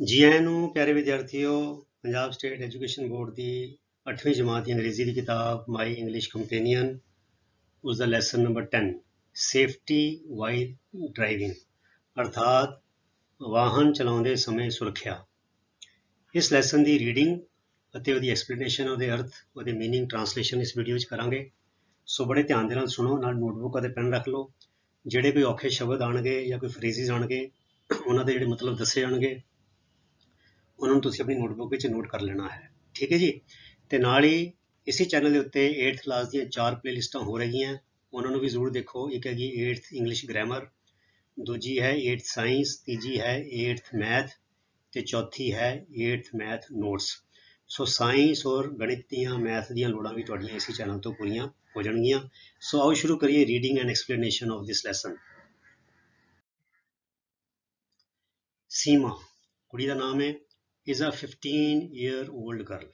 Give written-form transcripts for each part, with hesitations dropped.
ਜੀ ਆਇਆਂ ਨੂੰ ਪਿਆਰੇ ਵਿਦਿਆਰਥੀਓ। ਪੰਜਾਬ ਸਟੇਟ ਐਜੂਕੇਸ਼ਨ ਬੋਰਡ ਦੀ 8ਵੀਂ ਜਮਾਤ ਦੀ ਅੰਗਰੇਜ਼ੀ ਦੀ ਕਿਤਾਬ ਮਾਈ ਇੰਗਲਿਸ਼ ਕੰਪੇਨੀਅਨ, ਉਸ ਦਾ lesson number 10 safety while driving, ਅਰਥਾਤ ਵਾਹਨ ਚਲਾਉਂਦੇ ਸਮੇਂ ਸੁਰੱਖਿਆ। ਇਸ ਲੈਸਨ ਦੀ ਰੀਡਿੰਗ ਅਤੇ ਉਹਦੀ ਐਕਸਪਲੇਨੇਸ਼ਨ, ਉਹਦੇ ਅਰਥ, ਉਹਦੇ ਮੀਨਿੰਗ, ਟਰਾਂਸਲੇਸ਼ਨ ਇਸ ਵੀਡੀਓ ਵਿੱਚ ਕਰਾਂਗੇ। ਸੋ ਬੜੇ ਧਿਆਨ ਦੇ ਨਾਲ ਸੁਣੋ, ਨਾਲ ਨੋਟਬੁੱਕ ਅਤੇ ਪੈਨ ਰੱਖ ਲਓ। ਜਿਹੜੇ ਕੋਈ ਔਖੇ ਸ਼ਬਦ ਆਉਣਗੇ ਜਾਂ ਕੋਈ ਫਰੇਜ਼ਿਸ ਆਉਣਗੇ, ਉਹਨਾਂ ਦੇ ਜਿਹੜੇ ਮਤਲਬ ਦੱਸੇ ਜਾਣਗੇ, ਉਹਨਾਂ ਨੂੰ ਤੁਸੀਂ ਆਪਣੀ ਨੋਟਬੁੱਕ ਵਿੱਚ ਨੋਟ ਕਰ ਲੈਣਾ ਹੈ। ਠੀਕ ਹੈ ਜੀ। ਤੇ ਨਾਲ ਹੀ ਇਸੇ ਚੈਨਲ ਦੇ ਉੱਤੇ 8th ਕਲਾਸ ਦੀਆਂ 4 ਪਲੇਲਿਸਟਾਂ ਹੋ ਰਹੀਆਂ, ਉਹਨਾਂ ਨੂੰ ਵੀ ਜ਼ਰੂਰ ਦੇਖੋ। ਇੱਕ ਹੈਗੀ 8th ਇੰਗਲਿਸ਼ ਗ੍ਰਾਮਰ, ਦੂਜੀ ਹੈ 8th ਸਾਇੰਸ, ਤੀਜੀ ਹੈ 8th ਮੈਥ ਤੇ ਚੌਥੀ ਹੈ 8th ਮੈਥ ਨੋਟਸ। ਸੋ ਸਾਇੰਸ ਔਰ ਗਣਿਤ ਦੀਆਂ, ਮੈਥ ਦੀਆਂ ਲੋੜਾਂ ਵੀ ਤੁਹਾਡੀਆਂ ਇਸੇ ਚੈਨਲ ਤੋਂ ਪੂਰੀਆਂ ਹੋ ਜਾਣਗੀਆਂ। ਸੋ ਆਓ ਸ਼ੁਰੂ ਕਰੀਏ reading and explanation of this lesson. Seema ਕੁੜੀ ਦਾ ਨਾਮ ਹੈ। is a 15-year-old girl,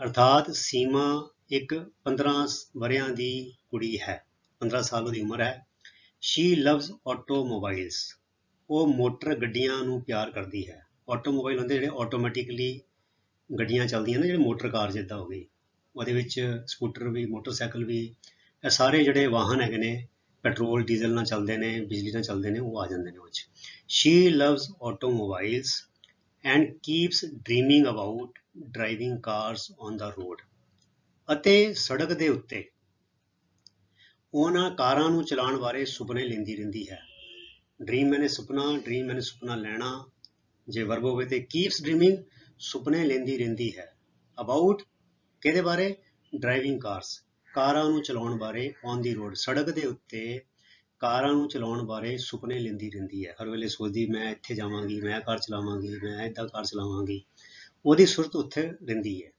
ਅਰਥਾਤ ਸੀਮਾ ਇੱਕ 15 ਵਰ੍ਹਿਆਂ ਦੀ ਕੁੜੀ ਹੈ, 15 ਸਾਲ ਉਹਦੀ ਉਮਰ ਹੈ। she loves automobiles, ਉਹ ਮੋਟਰ ਗੱਡੀਆਂ ਨੂੰ ਪਿਆਰ ਕਰਦੀ ਹੈ। ਆਟੋਮੋਬਾਈਲ ਹੁੰਦੇ ਜਿਹੜੇ ਆਟੋਮੈਟਿਕਲੀ ਗੱਡੀਆਂ ਚੱਲਦੀਆਂ ਨੇ, ਜਿਹੜੇ ਮੋਟਰ ਕਾਰ ਜਿੱਦਾਂ ਹੋ ਗਈ, ਉਹਦੇ ਵਿੱਚ ਸਕੂਟਰ ਵੀ, ਮੋਟਰਸਾਈਕਲ ਵੀ, ਇਹ ਸਾਰੇ ਜਿਹੜੇ ਵਾਹਨ ਹੈਗੇ ਨੇ ਪੈਟਰੋਲ ਡੀਜ਼ਲ ਨਾਲ ਚੱਲਦੇ ਨੇ, ਬਿਜਲੀ ਨਾਲ ਚੱਲਦੇ ਨੇ, ਉਹ ਆ ਜਾਂਦੇ ਨੇ ਉਹ 'ਚ। she loves automobiles and keeps dreaming about driving cars on the road, ਅਤੇ ਸੜਕ ਦੇ ਉੱਤੇ ਉਹਨਾਂ ਕਾਰਾਂ ਨੂੰ ਚਲਾਉਣ ਬਾਰੇ ਸੁਪਨੇ ਲੈਂਦੀ ਰਹਿੰਦੀ ਹੈ। ਡ੍ਰੀਮ ਮੈਨੇ ਸੁਪਨਾ, ਡ੍ਰੀਮ ਮੈਨੇ ਸੁਪਨਾ ਲੈਣਾ ਜੇ ਵਰਬ ਹੋਵੇ ਤੇ ਕੀਪਸ ਡ੍ਰੀਮਿੰਗ, ਸੁਪਨੇ ਲੈਂਦੀ ਰਹਿੰਦੀ ਹੈ। ਅਬਾਊਟ ਕਿਹਦੇ ਬਾਰੇ? ਡਰਾਈਵਿੰਗ ਕਾਰਸ, ਕਾਰਾਂ ਨੂੰ ਚਲਾਉਣ ਬਾਰੇ। ਔਨ ਦੀ ਰੋਡ, ਸੜਕ ਦੇ ਉੱਤੇ ਕਾਰਾਂ ਨੂੰ ਚਲਾਉਣ ਬਾਰੇ ਸੁਪਨੇ ਲੈਂਦੀ ਰਹਿੰਦੀ ਹੈ। ਹਰ ਵੇਲੇ ਸੋਚਦੀ ਮੈਂ ਇੱਥੇ ਜਾਵਾਂਗੀ, ਮੈਂ ਕਾਰ ਚਲਾਵਾਂਗੀ, ਮੈਂ ਇੱਦਾਂ ਕਾਰ ਚਲਾਵਾਂਗੀ, ਉਹਦੀ ਸੁਰਤ ਉੱਥੇ ਰਹਿੰਦੀ ਹੈ।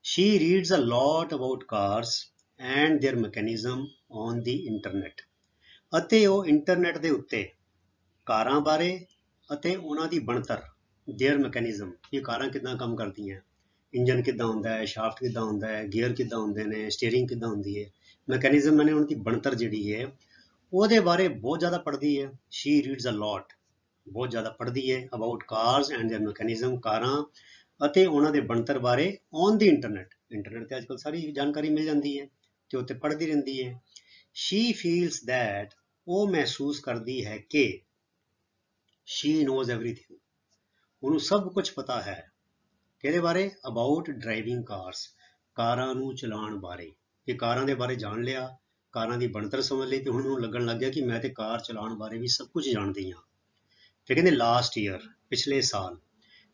she reads a lot about cars and their mechanism on the internet, ਅਤੇ ਉਹ ਇੰਟਰਨੈਟ ਦੇ ਉੱਤੇ ਕਾਰਾਂ ਬਾਰੇ ਅਤੇ ਉਹਨਾਂ ਦੀ ਬਣਤਰ, their mechanism, ਇਹ ਕਾਰਾਂ ਕਿੱਦਾਂ ਕੰਮ ਕਰਦੀਆਂ, ਇੰਜਨ ਕਿੱਦਾਂ ਹੁੰਦਾ ਹੈ, ਸ਼ਾਫਟ ਕਿੱਦਾਂ ਹੁੰਦਾ ਹੈ, ਗੀਅਰ ਕਿੱਦਾਂ ਹੁੰਦੇ ਨੇ, ਸਟੀਅਰਿੰਗ ਕਿੱਦਾਂ ਹੁੰਦੀ ਹੈ, ਮੈਕੈਨਿਜ਼ਮ ਮੈਨੇ ਉਹਨਾਂ ਦੀ ਬਣਤਰ ਜਿਹੜੀ ਹੈ ਉਹਦੇ ਬਾਰੇ ਬਹੁਤ ਜ਼ਿਆਦਾ ਪੜ੍ਹਦੀ ਹੈ। she reads a lot, ਬਹੁਤ ਜ਼ਿਆਦਾ ਪੜ੍ਹਦੀ ਹੈ। about cars and their mechanism, ਕਾਰਾਂ ਅਤੇ ਉਹਨਾਂ ਦੇ ਬਣਤਰ ਬਾਰੇ। on the internet, ਇੰਟਰਨੈਟ ਤੇ ਅੱਜ ਕੱਲ੍ਹ ਸਾਰੀ ਜਾਣਕਾਰੀ ਮਿਲ ਜਾਂਦੀ ਹੈ ਤੇ ਉੱਤੇ ਪੜ੍ਹਦੀ ਰਹਿੰਦੀ ਹੈ। she feels that, ਉਹ ਮਹਿਸੂਸ ਕਰਦੀ ਹੈ ਕਿ she knows everything, ਉਹਨੂੰ ਸਭ ਕੁਝ ਪਤਾ ਹੈ। ਕਿਹਦੇ ਬਾਰੇ? about driving cars, ਕਾਰਾਂ ਨੂੰ ਚਲਾਉਣ ਬਾਰੇ। ਇਹ ਕਾਰਾਂ ਦੇ ਬਾਰੇ ਜਾਣ ਲਿਆ, ਕਾਰਾਂ ਦੀ ਬਣਤਰ ਸਮਝ ਲਈ, ਤੇ ਹੁਣ ਉਹਨੂੰ ਲੱਗਣ ਲੱਗ ਗਿਆ ਕਿ ਮੈਂ ਤੇ ਕਾਰ ਚਲਾਉਣ ਬਾਰੇ ਵੀ ਸਭ ਕੁਝ ਜਾਣਦੀ ਹਾਂ। ਤੇ ਕਹਿੰਦੇ ਲਾਸਟ ਈਅਰ, ਪਿਛਲੇ ਸਾਲ,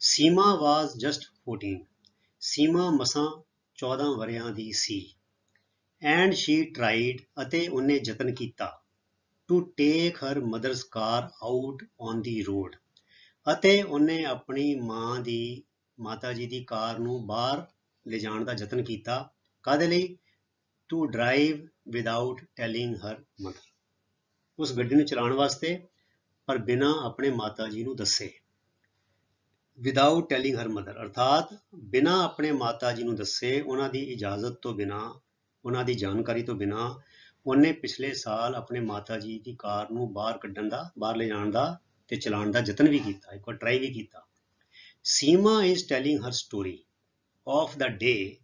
ਸੀਮਾ ਵਾਜ਼ ਜਸਟ 14, ਸੀਮਾ ਮਸਾਂ 14 ਵਰ੍ਹਿਆਂ ਦੀ ਸੀ। ਐਂਡ ਸ਼ੀ ਟਰਾਈਡ, ਅਤੇ ਉਹਨੇ ਯਤਨ ਕੀਤਾ, to take her mother's car out on the road, ਅਤੇ ਉਹਨੇ ਆਪਣੀ ਮਾਤਾ ਜੀ ਦੀ ਕਾਰ ਨੂੰ ਬਾਹਰ ਲਿਜਾਣ ਦਾ ਯਤਨ ਕੀਤਾ। ਕਾਹਦੇ ਲਈ? To drive without telling her mother, ਉਸ ਗੱਡੀ ਨੂੰ ਚਲਾਉਣ ਵਾਸਤੇ, ਪਰ ਬਿਨਾਂ ਆਪਣੇ ਮਾਤਾ ਜੀ ਨੂੰ ਦੱਸੇ। ਵਿਦਆਊਟ ਟੈਲਿੰਗ ਹਰ ਮਦਰ, ਅਰਥਾਤ ਬਿਨਾਂ ਆਪਣੇ ਮਾਤਾ ਜੀ ਨੂੰ ਦੱਸੇ, ਉਹਨਾਂ ਦੀ ਇਜਾਜ਼ਤ ਤੋਂ ਬਿਨਾਂ, ਉਹਨਾਂ ਦੀ ਜਾਣਕਾਰੀ ਤੋਂ ਬਿਨਾਂ ਉਹਨੇ ਪਿਛਲੇ ਸਾਲ ਆਪਣੇ ਮਾਤਾ ਜੀ ਦੀ ਕਾਰ ਨੂੰ ਬਾਹਰ ਕੱਢਣ ਦਾ, ਬਾਹਰ ਲਿਜਾਣ ਦਾ ਤੇ ਚਲਾਉਣ ਦਾ ਯਤਨ ਵੀ ਕੀਤਾ, ਇੱਕ ਵਾਰ ਟਰਾਈ ਵੀ ਕੀਤਾ। Seema is telling her story of the day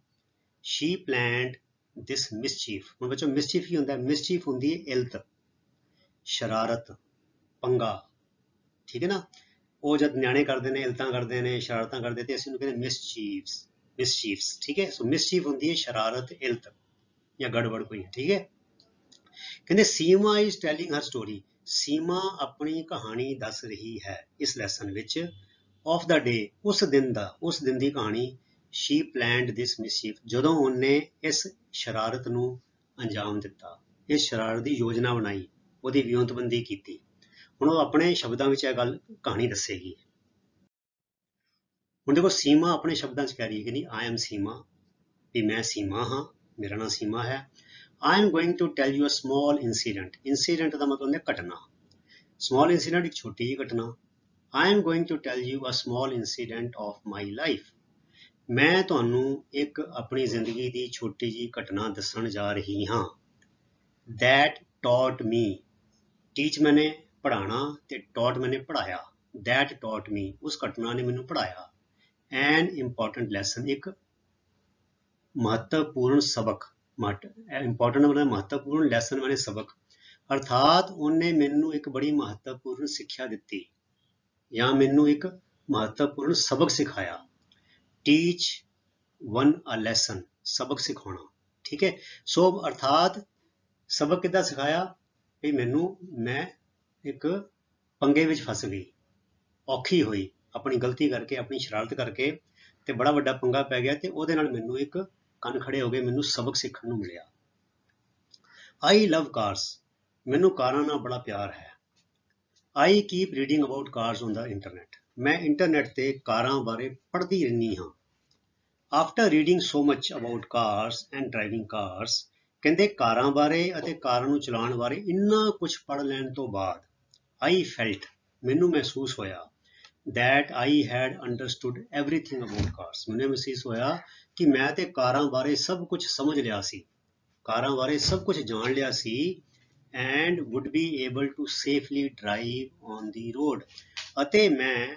she planned this mischief. ਹੁਣ ਬੱਚੋ ਮਿਸਚੀਫ ਕੀ ਹੁੰਦਾ? ਮਿਸਚੀਫ ਹੁੰਦੀ ਹੈ ਇਲਤ, ਸ਼ਰਾਰਤ, ਪੰਗਾ। ਠੀਕ ਹੈ ਨਾ? ਉਹ ਜਦ ਨਿਆਣੇ ਕਰਦੇ ਨੇ, ਇਲਤਾਂ ਕਰਦੇ ਨੇ, ਸ਼ਰਾਰਤਾਂ ਕਰਦੇ, ਤੇ ਅਸੀਂ ਉਹਨੂੰ ਕਹਿੰਦੇ ਮਿਸਚੀਫਸ। ਠੀਕ ਹੈ? ਸੋ ਮਿਸਚੀਫ ਹੁੰਦੀ ਹੈ ਸ਼ਰਾਰਤ, ਇਲਤ ਜਾਂ ਗੜਬੜ ਕੋਈ। ਠੀਕ ਹੈ? ਕਹਿੰਦੇ ਸੀਮਾ ਇਜ਼ ਟੈਲਿੰਗ ਹਰ ਸਟੋਰੀ, ਸੀਮਾ ਆਪਣੀ ਕਹਾਣੀ ਦੱਸ ਰਹੀ ਹੈ ਇਸ ਲੈਸਨ ਵਿੱਚ। ਆਫ ਦਾ ਡੇ, ਉਸ ਦਿਨ ਦੀ ਕਹਾਣੀ। she planned this mischief, ਜਦੋਂ ਉਹਨੇ ਇਸ ਸ਼ਰਾਰਤ ਨੂੰ ਅੰਜਾਮ ਦਿੱਤਾ, ਇਸ ਸ਼ਰਾਰਤ ਦੀ ਯੋਜਨਾ ਬਣਾਈ, ਉਹਦੀ ਵਿਉਂਤਬੰਦੀ ਕੀਤੀ। ਹੁਣ ਉਹ ਆਪਣੇ ਸ਼ਬਦਾਂ ਵਿੱਚ ਇਹ ਗੱਲ, ਕਹਾਣੀ ਦੱਸੇਗੀ। ਹੁਣ ਦੇਖੋ, ਸੀਮਾ ਆਪਣੇ ਸ਼ਬਦਾਂ 'ਚ ਕਹਿ ਰਹੀ ਹੈ ਕਿ ਨਹੀਂ, I am ਸੀਮਾ, ਵੀ ਮੈਂ ਸੀਮਾ ਹਾਂ, ਮੇਰਾ ਨਾਮ ਸੀਮਾ ਹੈ। I am going to tell you a small incident, incident ਦਾ ਮਤਲਬ ਹੁੰਦਾ ਘਟਨਾ। small incident ਇੱਕ ਛੋਟੀ ਜਿਹੀ ਘਟਨਾ। I am going to tell you a small incident of my life, ਮੈਂ ਤੁਹਾਨੂੰ ਇੱਕ ਆਪਣੀ ਜ਼ਿੰਦਗੀ ਦੀ ਛੋਟੀ ਜਿਹੀ ਘਟਨਾ ਦੱਸਣ ਜਾ ਰਹੀ ਹਾਂ। that taught me, teach ਮੈਨੇ ਪੜ੍ਹਾਉਣਾ ਤੇ taught ਮੈਨੇ ਪੜ੍ਹਾਇਆ, that taught me, उस घटना ने मैनू पढ़ाया, an important lesson, एक महत्वपूर्ण सबक, इंपॉर्टेंट मतलब महत्वपूर्ण लैसन माने सबक, अर्थात उन्हें मैनू एक बड़ी महत्वपूर्ण सिक्ख्या दिती या मैनू एक महत्वपूर्ण सबक सिखाया। टीच वन अ लैसन, सबक सिखाना, ठीक है। सो अर्थात सबक किद्दां सिखाया भी मैनू, मैं एक पंगे विच फस गई, औखी हुई, अपनी गलती करके, अपनी शरारत करके ते बड़ा वड्डा पंगा पै गया ते ओहदे नाल मैनू एक ਕੰਨ ਖੜੇ ਹੋ ਗਏ, ਮੈਨੂੰ ਸਬਕ ਸਿੱਖਣ ਨੂੰ ਮਿਲਿਆ। ਆਈ ਲਵ ਕਾਰਸ, ਮੈਨੂੰ ਕਾਰਾਂ ਨਾਲ ਬੜਾ ਪਿਆਰ ਹੈ। ਆਈ keep reading about cars on the internet, ਮੈਂ ਇੰਟਰਨੈਟ ਤੇ ਕਾਰਾਂ ਬਾਰੇ ਪੜ੍ਹਦੀ ਰਹਿੰਦੀ ਹਾਂ। After reading so much about cars and driving cars, ਕਹਿੰਦੇ ਕਾਰਾਂ ਬਾਰੇ ਅਤੇ ਕਾਰਾਂ ਨੂੰ ਚਲਾਉਣ ਬਾਰੇ ਇੰਨਾ ਕੁਝ ਪੜ੍ਹ ਲੈਣ ਤੋਂ ਬਾਅਦ, ਆਈ ਫੈਲਟ, ਮੈਨੂੰ ਮਹਿਸੂਸ ਹੋਇਆ, that I had understood everything about cars, ਮੈਨੂੰ ਮਹਿਸੂਸ ਹੋਇਆ ਕਿ ਮੈਂ ਤੇ ਕਾਰਾਂ ਬਾਰੇ ਸਭ ਕੁਝ ਸਮਝ ਲਿਆ ਸੀ, ਕਾਰਾਂ ਬਾਰੇ ਸਭ ਕੁਝ ਜਾਣ ਲਿਆ ਸੀ, and would be able to safely drive on the road, ਅਤੇ ਮੈਂ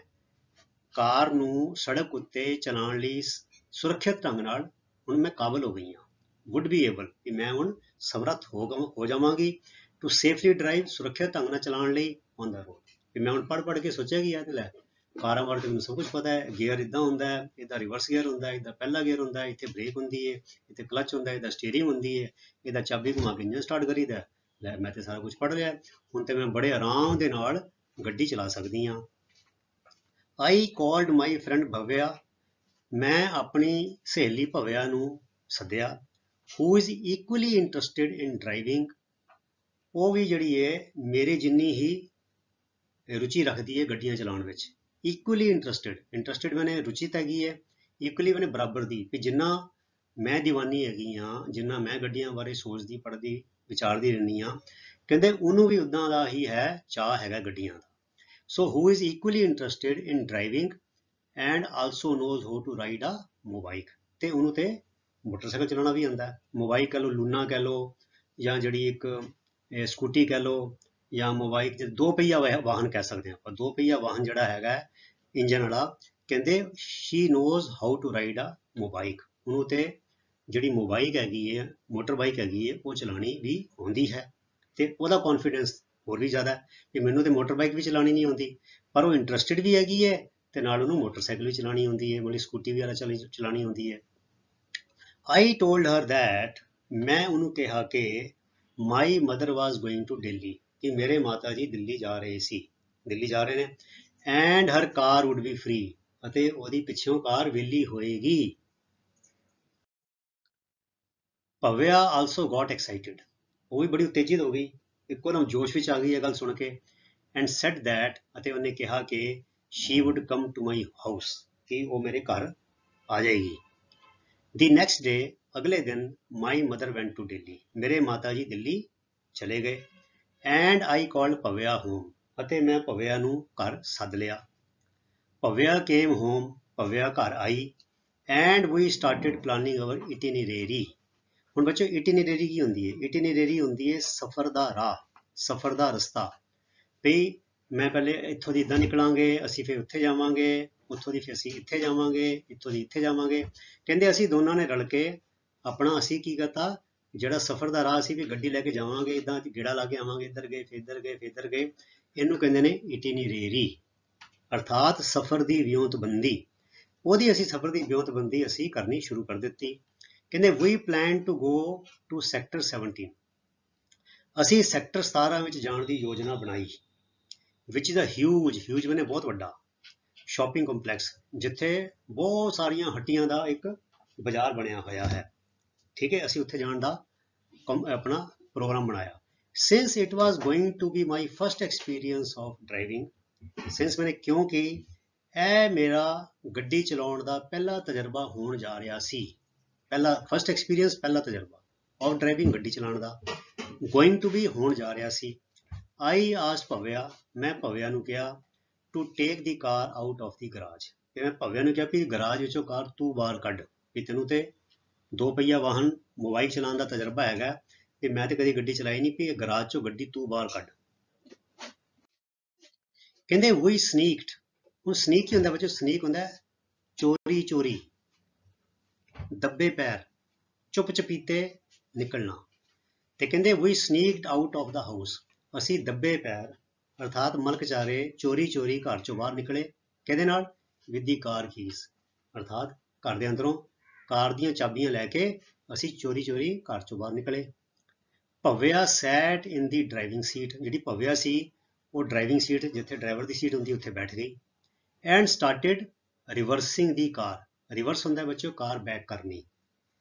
ਕਾਰ ਨੂੰ ਸੜਕ ਉੱਤੇ ਚਲਾਉਣ ਲਈ ਸੁਰੱਖਿਅਤ ਢੰਗ ਨਾਲ ਹੁਣ ਮੈਂ ਕਾਬਲ ਹੋ ਗਈ ਹਾਂ। would be able, ਕਿ ਮੈਂ ਹੁਣ ਸਮਰੱਥ ਹੋ ਜਾਵਾਂਗੀ, to safely drive, ਸੁਰੱਖਿਅਤ ਢੰਗ ਨਾਲ ਚਲਾਉਣ ਲਈ on the road, ਕਿ ਮੈਂ ਹੁਣ ਪੜ੍ਹ ਕੇ ਸੋਚਿਆ ਕਿ ਯਾਰ ਲੈ ਕਾਰਾਂ ਬਾਰੇ ਤਾਂ ਮੈਨੂੰ ਸਭ ਕੁਝ ਪਤਾ ਹੈ, ਗੇਅਰ ਇੱਦਾਂ ਹੁੰਦਾ ਹੈ, ਇਹਦਾ ਰਿਵਰਸ ਗੇਅਰ ਹੁੰਦਾ ਹੈ, ਇਹਦਾ ਪਹਿਲਾ ਗੇਅਰ ਹੁੰਦਾ ਹੈ, ਇੱਥੇ ਬ੍ਰੇਕ ਹੁੰਦੀ ਹੈ, ਇੱਥੇ ਕਲਚ ਹੁੰਦਾ ਹੈ, ਇਹਦਾ ਸਟੀਅਰਿੰਗ ਹੁੰਦੀ ਹੈ, ਇਹਦਾ ਚਾਬੀ ਘੁਮਾ ਕੇ ਇੰਜਨ ਸਟਾਰਟ ਕਰੀਦਾ। ਲੈ ਮੈਂ ਤੇ ਸਾਰਾ ਕੁਝ ਪੜ੍ਹ ਲਿਆ, ਹੁਣ ਤੇ ਮੈਂ ਬੜੇ ਆਰਾਮ ਦੇ ਨਾਲ ਗੱਡੀ ਚਲਾ ਸਕਦੀ ਹਾਂ। ਆਈ ਕਾਲਡ ਮਾਈ ਫਰੈਂਡ ਭਵਿਆ, ਮੈਂ ਆਪਣੀ ਸਹੇਲੀ ਭਵਿਆ ਨੂੰ ਸੱਦਿਆ, ਹੂ is equally interested in driving, ਉਹ ਵੀ ਜਿਹੜੀ ਹੈ ਮੇਰੇ ਜਿੰਨੀ ਹੀ ਰੁਚੀ ਰੱਖਦੀ ਹੈ ਗੱਡੀਆਂ ਚਲਾਉਣ ਵਿੱਚ। ਇਕੁਅਲੀ ਇੰਟਰਸਟਿਡ ਮੈਨੇ ਰੁਚਿਤ ਹੈਗੀ ਹੈ, ਇਕੁਅਲੀ ਮੈਨੇ ਬਰਾਬਰ ਦੀ, ਵੀ ਜਿੰਨਾ ਮੈਂ ਦੀਵਾਨੀ ਹੈਗੀ ਹਾਂ, ਜਿੰਨਾ ਮੈਂ ਗੱਡੀਆਂ ਬਾਰੇ ਸੋਚਦੀ, ਪੜ੍ਹਦੀ, ਵਿਚਾਰਦੀ ਰਹਿੰਦੀ ਹਾਂ, ਕਹਿੰਦੇ ਉਹਨੂੰ ਵੀ ਉੱਦਾਂ ਦਾ ਹੀ ਹੈ, ਚਾਅ ਹੈਗਾ ਗੱਡੀਆਂ ਦਾ। So who is equally interested in driving and also knows how to ride a motorbike, ਤੇ ਉਹਨੂੰ ਤੇ ਮੋਟਰਸਾਈਕਲ ਚਲਾਉਣਾ ਵੀ ਆਉਂਦਾ, ਮੋਬਾਈਕ ਕਹਿ ਲਓ, ਲੂਨਾ ਕਹਿ ਲਓ, ਜਾਂ ਜਿਹੜੀ ਇੱਕ ਸਕੂਟੀ ਕਹਿ ਲਓ, ਜਾਂ ਮੋਬਾਈਕ ਦੋ ਪਹੀਆ ਵਾਹਨ ਕਹਿ ਸਕਦੇ ਹਾਂ ਆਪਾਂ, ਦੋ ਪਹੀਆ ਵਾਹਨ ਜਿਹੜਾ ਹੈਗਾ ਇੰਜਨ ਵਾਲਾ, ਕਹਿੰਦੇ she knows how to ride a motorbike, ਉਹਨੂੰ ਤੇ ਜਿਹੜੀ ਮੋਬਾਈਕ ਹੈਗੀ ਹੈ, ਮੋਟਰ ਬਾਈਕ ਹੈਗੀ ਹੈ, ਉਹ ਚਲਾਉਣੀ ਵੀ ਆਉਂਦੀ ਹੈ। ਤੇ ਉਹਦਾ ਕੌਨਫੀਡੈਂਸ ਹੋਰ ਵੀ ਜ਼ਿਆਦਾ ਕਿ ਮੈਨੂੰ ਤੇ ਮੋਟਰ ਬਾਈਕ ਵੀ ਚਲਾਉਣੀ ਨਹੀਂ ਆਉਂਦੀ, ਪਰ ਉਹ ਇੰਟਰਸਟਿਡ ਵੀ ਹੈਗੀ ਹੈ ਤੇ ਨਾਲ ਉਹਨੂੰ ਮੋਟਰਸਾਈਕਲ ਵੀ ਚਲਾਉਣੀ ਆਉਂਦੀ ਹੈ, ਮਤਲਬ ਸਕੂਟੀ ਵਗੈਰਾ ਚਲਾਉਣੀ ਆਉਂਦੀ ਹੈ। ਆਈ ਟੋਲਡ ਹਰ ਦੈਟ, ਮੈਂ ਉਹਨੂੰ ਕਿਹਾ ਕਿ my mother was going to Delhi, ਕਿ ਮੇਰੇ ਮਾਤਾ ਜੀ ਦਿੱਲੀ ਜਾ ਰਹੇ ਸੀ, ਦਿੱਲੀ ਜਾ ਰਹੇ ਨੇ, and her car would be free, ਅਤੇ ਉਹਦੀ ਪਿੱਛੋਂ ਕਾਰ ਵਿਹਲੀ ਹੋਏਗੀ। ਭਵਿਆ ਆਲਸੋ ਗੋਟ ਐਕਸਾਈਟਿਡ, ਉਹ ਵੀ ਬੜੀ ਉਤੇਜਿਤ ਹੋ ਗਈ, ਇੱਕੋ ਦਮ ਜੋਸ਼ ਵਿੱਚ ਆ ਗਈ ਇਹ ਗੱਲ ਸੁਣ ਕੇ, ਐਂਡ ਸੈਡ ਦੈਟ, ਅਤੇ ਉਹਨੇ ਕਿਹਾ ਕਿ she would come to my house, ਕਿ ਉਹ ਮੇਰੇ ਘਰ ਆ ਜਾਏਗੀ। ਦੀ ਨੈਕਸਟ ਡੇ, ਅਗਲੇ ਦਿਨ, my mother went to Delhi, ਮੇਰੇ ਮਾਤਾ ਜੀ ਦਿੱਲੀ ਚਲੇ ਗਏ, and I called Bhavya home, ਅਤੇ ਮੈਂ ਭਵਿਆ ਨੂੰ ਘਰ ਸੱਦ ਲਿਆ। ਭਵਿਆ ਕੇਮ ਹੋਮ, ਭਵਿਆ ਘਰ ਆਈ, ਐਂਡ ਵੀ ਸਟਾਰਟਿਡ ਪਲਾਨਿੰਗ ਅਵਰ ਇਟੀਨਰੇਰੀ। ਹੁਣ ਬੱਚੋ ਇਟੀਨਰੇਰੀ ਕੀ ਹੁੰਦੀ ਹੈ? ਇਟੀਨਰੇਰੀ ਹੁੰਦੀ ਹੈ ਸਫ਼ਰ ਦਾ ਰਾਹ, ਸਫ਼ਰ ਦਾ ਰਸਤਾ, ਵੀ ਮੈਂ ਪਹਿਲੇ ਇੱਥੋਂ ਦੀ ਇੱਦਾਂ ਨਿਕਲਾਂਗੇ, ਅਸੀਂ ਫਿਰ ਉੱਥੇ ਜਾਵਾਂਗੇ, ਉੱਥੋਂ ਦੀ ਫਿਰ ਅਸੀਂ ਇੱਥੇ ਜਾਵਾਂਗੇ, ਇੱਥੋਂ ਦੀ ਇੱਥੇ ਜਾਵਾਂਗੇ। ਕਹਿੰਦੇ ਅਸੀਂ ਦੋਨਾਂ ਨੇ ਰਲ ਕੇ ਆਪਣਾ, ਅਸੀਂ ਕੀ ਕਰਤਾ, ਜਿਹੜਾ ਸਫ਼ਰ ਦਾ ਰਾਹ ਸੀ ਵੀ ਗੱਡੀ ਲੈ ਕੇ ਜਾਵਾਂਗੇ, ਇੱਦਾਂ ਗੇੜਾ ਲਾ ਕੇ ਆਵਾਂਗੇ, ਇੱਧਰ ਗਏ, ਫਿਰ ਇੱਧਰ ਗਏ, ਫਿਰ ਇੱਧਰ ਗਏ, ਇਹਨੂੰ ਕਹਿੰਦੇ ਨੇ ਇਟੀਨਰੇਰੀ, ਅਰਥਾਤ ਸਫ਼ਰ ਦੀ ਵਿਉਂਤਬੰਦੀ। ਉਹਦੀ ਅਸੀਂ ਸਫ਼ਰ ਦੀ ਵਿਉਂਤਬੰਦੀ ਅਸੀਂ ਕਰਨੀ ਸ਼ੁਰੂ ਕਰ ਦਿੱਤੀ। ਕਹਿੰਦੇ we plan to go to sector 17, ਅਸੀਂ ਸੈਕਟਰ 17 ਵਿੱਚ ਜਾਣ ਦੀ ਯੋਜਨਾ ਬਣਾਈ, ਵਿਚ ਇਜ਼ ਅ ਹਿਊਜ ਮੈਨੇ ਬਹੁਤ ਵੱਡਾ, ਸ਼ਾਪਿੰਗ ਕੰਪਲੈਕਸ, ਜਿੱਥੇ ਬਹੁਤ ਸਾਰੀਆਂ ਹੱਟੀਆਂ ਦਾ ਇੱਕ ਬਾਜ਼ਾਰ ਬਣਿਆ ਹੋਇਆ ਹੈ, ਠੀਕ ਹੈ। ਅਸੀਂ ਉੱਥੇ ਜਾਣ ਦਾ ਆਪਣਾ ਪ੍ਰੋਗਰਾਮ ਬਣਾਇਆ। Since it was going to be my first experience of driving, since ਮੈਨੇ, ਕਿਉਂਕਿ ਇਹ ਮੇਰਾ ਗੱਡੀ ਚਲਾਉਣ ਦਾ ਪਹਿਲਾ ਤਜਰਬਾ ਹੋਣ ਜਾ ਰਿਹਾ ਸੀ, ਪਹਿਲਾ ਫਸਟ ਐਕਸਪੀਰੀਅੰਸ, ਪਹਿਲਾ ਤਜਰਬਾ ਆਫ ਡਰਾਈਵਿੰਗ, ਗੱਡੀ ਚਲਾਉਣ ਦਾ ਗੋਇੰਗ ਟੂ ਬੀ ਹੋਣ ਜਾ ਰਿਹਾ ਸੀ। ਆਈ ਆਸਕਡ ਭਵਿਆ, ਮੈਂ ਭਵਿਆ ਨੂੰ ਕਿਹਾ, to take the car out of the garage, ਤੇ ਮੈਂ ਭਵਿਆ ਨੂੰ ਕਿਹਾ ਵੀ ਗਰਾਜ ਵਿੱਚੋਂ ਕਾਰ ਤੂੰ ਬਾਹਰ ਕੱਢ, ਵੀ ਤੈਨੂੰ ਤੇ ਦੋ ਪਹੀਆ ਵਾਹਨ ਮੋਬਾਈਲ ਚਲਾਉਣ ਦਾ ਤਜਰਬਾ ਹੈਗਾ, ਤੇ ਮੈਂ ਤੇ ਕਦੀ ਗੱਡੀ ਚਲਾਈ ਨਹੀਂ, ਵੀ ਗਰਾਜ ਚੋਂ ਗੱਡੀ ਤੂੰ ਬਾਹਰ ਕੱਢ। ਕਹਿੰਦੇ ਵੀ ਸਨੀਕਡ। ਹੁਣ ਸਨੀਕ ਕੀ ਹੁੰਦਾ ਬੱਚੋ? ਸਨੀਕ ਹੁੰਦਾ ਚੋਰੀ ਚੋਰੀ, ਦੱਬੇ ਪੈਰ, ਚੁੱਪ ਚਪੀਤੇ ਨਿਕਲਣਾ। ਤੇ ਕਹਿੰਦੇ ਵੀ ਸਨੀਕਡ ਆਊਟ ਆਫ ਦਾ ਹਾਊਸ, ਅਸੀਂ ਦੱਬੇ ਪੈਰ ਅਰਥਾਤ ਮਲਕਚਾਰੇ ਚੋਰੀ ਚੋਰੀ ਘਰ ਚੋਂ ਬਾਹਰ ਨਿਕਲੇ। ਕਿਹਦੇ ਨਾਲ? ਵਿਦ ਦੀ ਕਾਰ ਕੀਜ਼, ਅਰਥਾਤ ਘਰ ਦੇ ਅੰਦਰੋਂ ਕਾਰ ਦੀਆਂ ਚਾਬੀਆਂ ਲੈ ਕੇ ਅਸੀਂ ਚੋਰੀ ਚੋਰੀ ਘਰ ਚੋਂ ਬਾਹਰ ਨਿਕਲੇ। ਭਵਿਆ ਸੈਟ ਇਨ ਦੀ ਡਰਾਈਵਿੰਗ ਸੀਟ, ਜਿਹੜੀ ਭਵਿਆ ਸੀ ਉਹ ਡਰਾਈਵਿੰਗ ਸੀਟ ਜਿੱਥੇ ਡਰਾਈਵਰ ਦੀ ਸੀਟ ਹੁੰਦੀ ਉੱਥੇ ਬੈਠ ਗਈ। And ਸਟਾਰਟਿਡ reversing the car, reverse ਹੁੰਦਾ ਬੱਚਿਓ ਕਾਰ ਬੈਕ ਕਰਨੀ,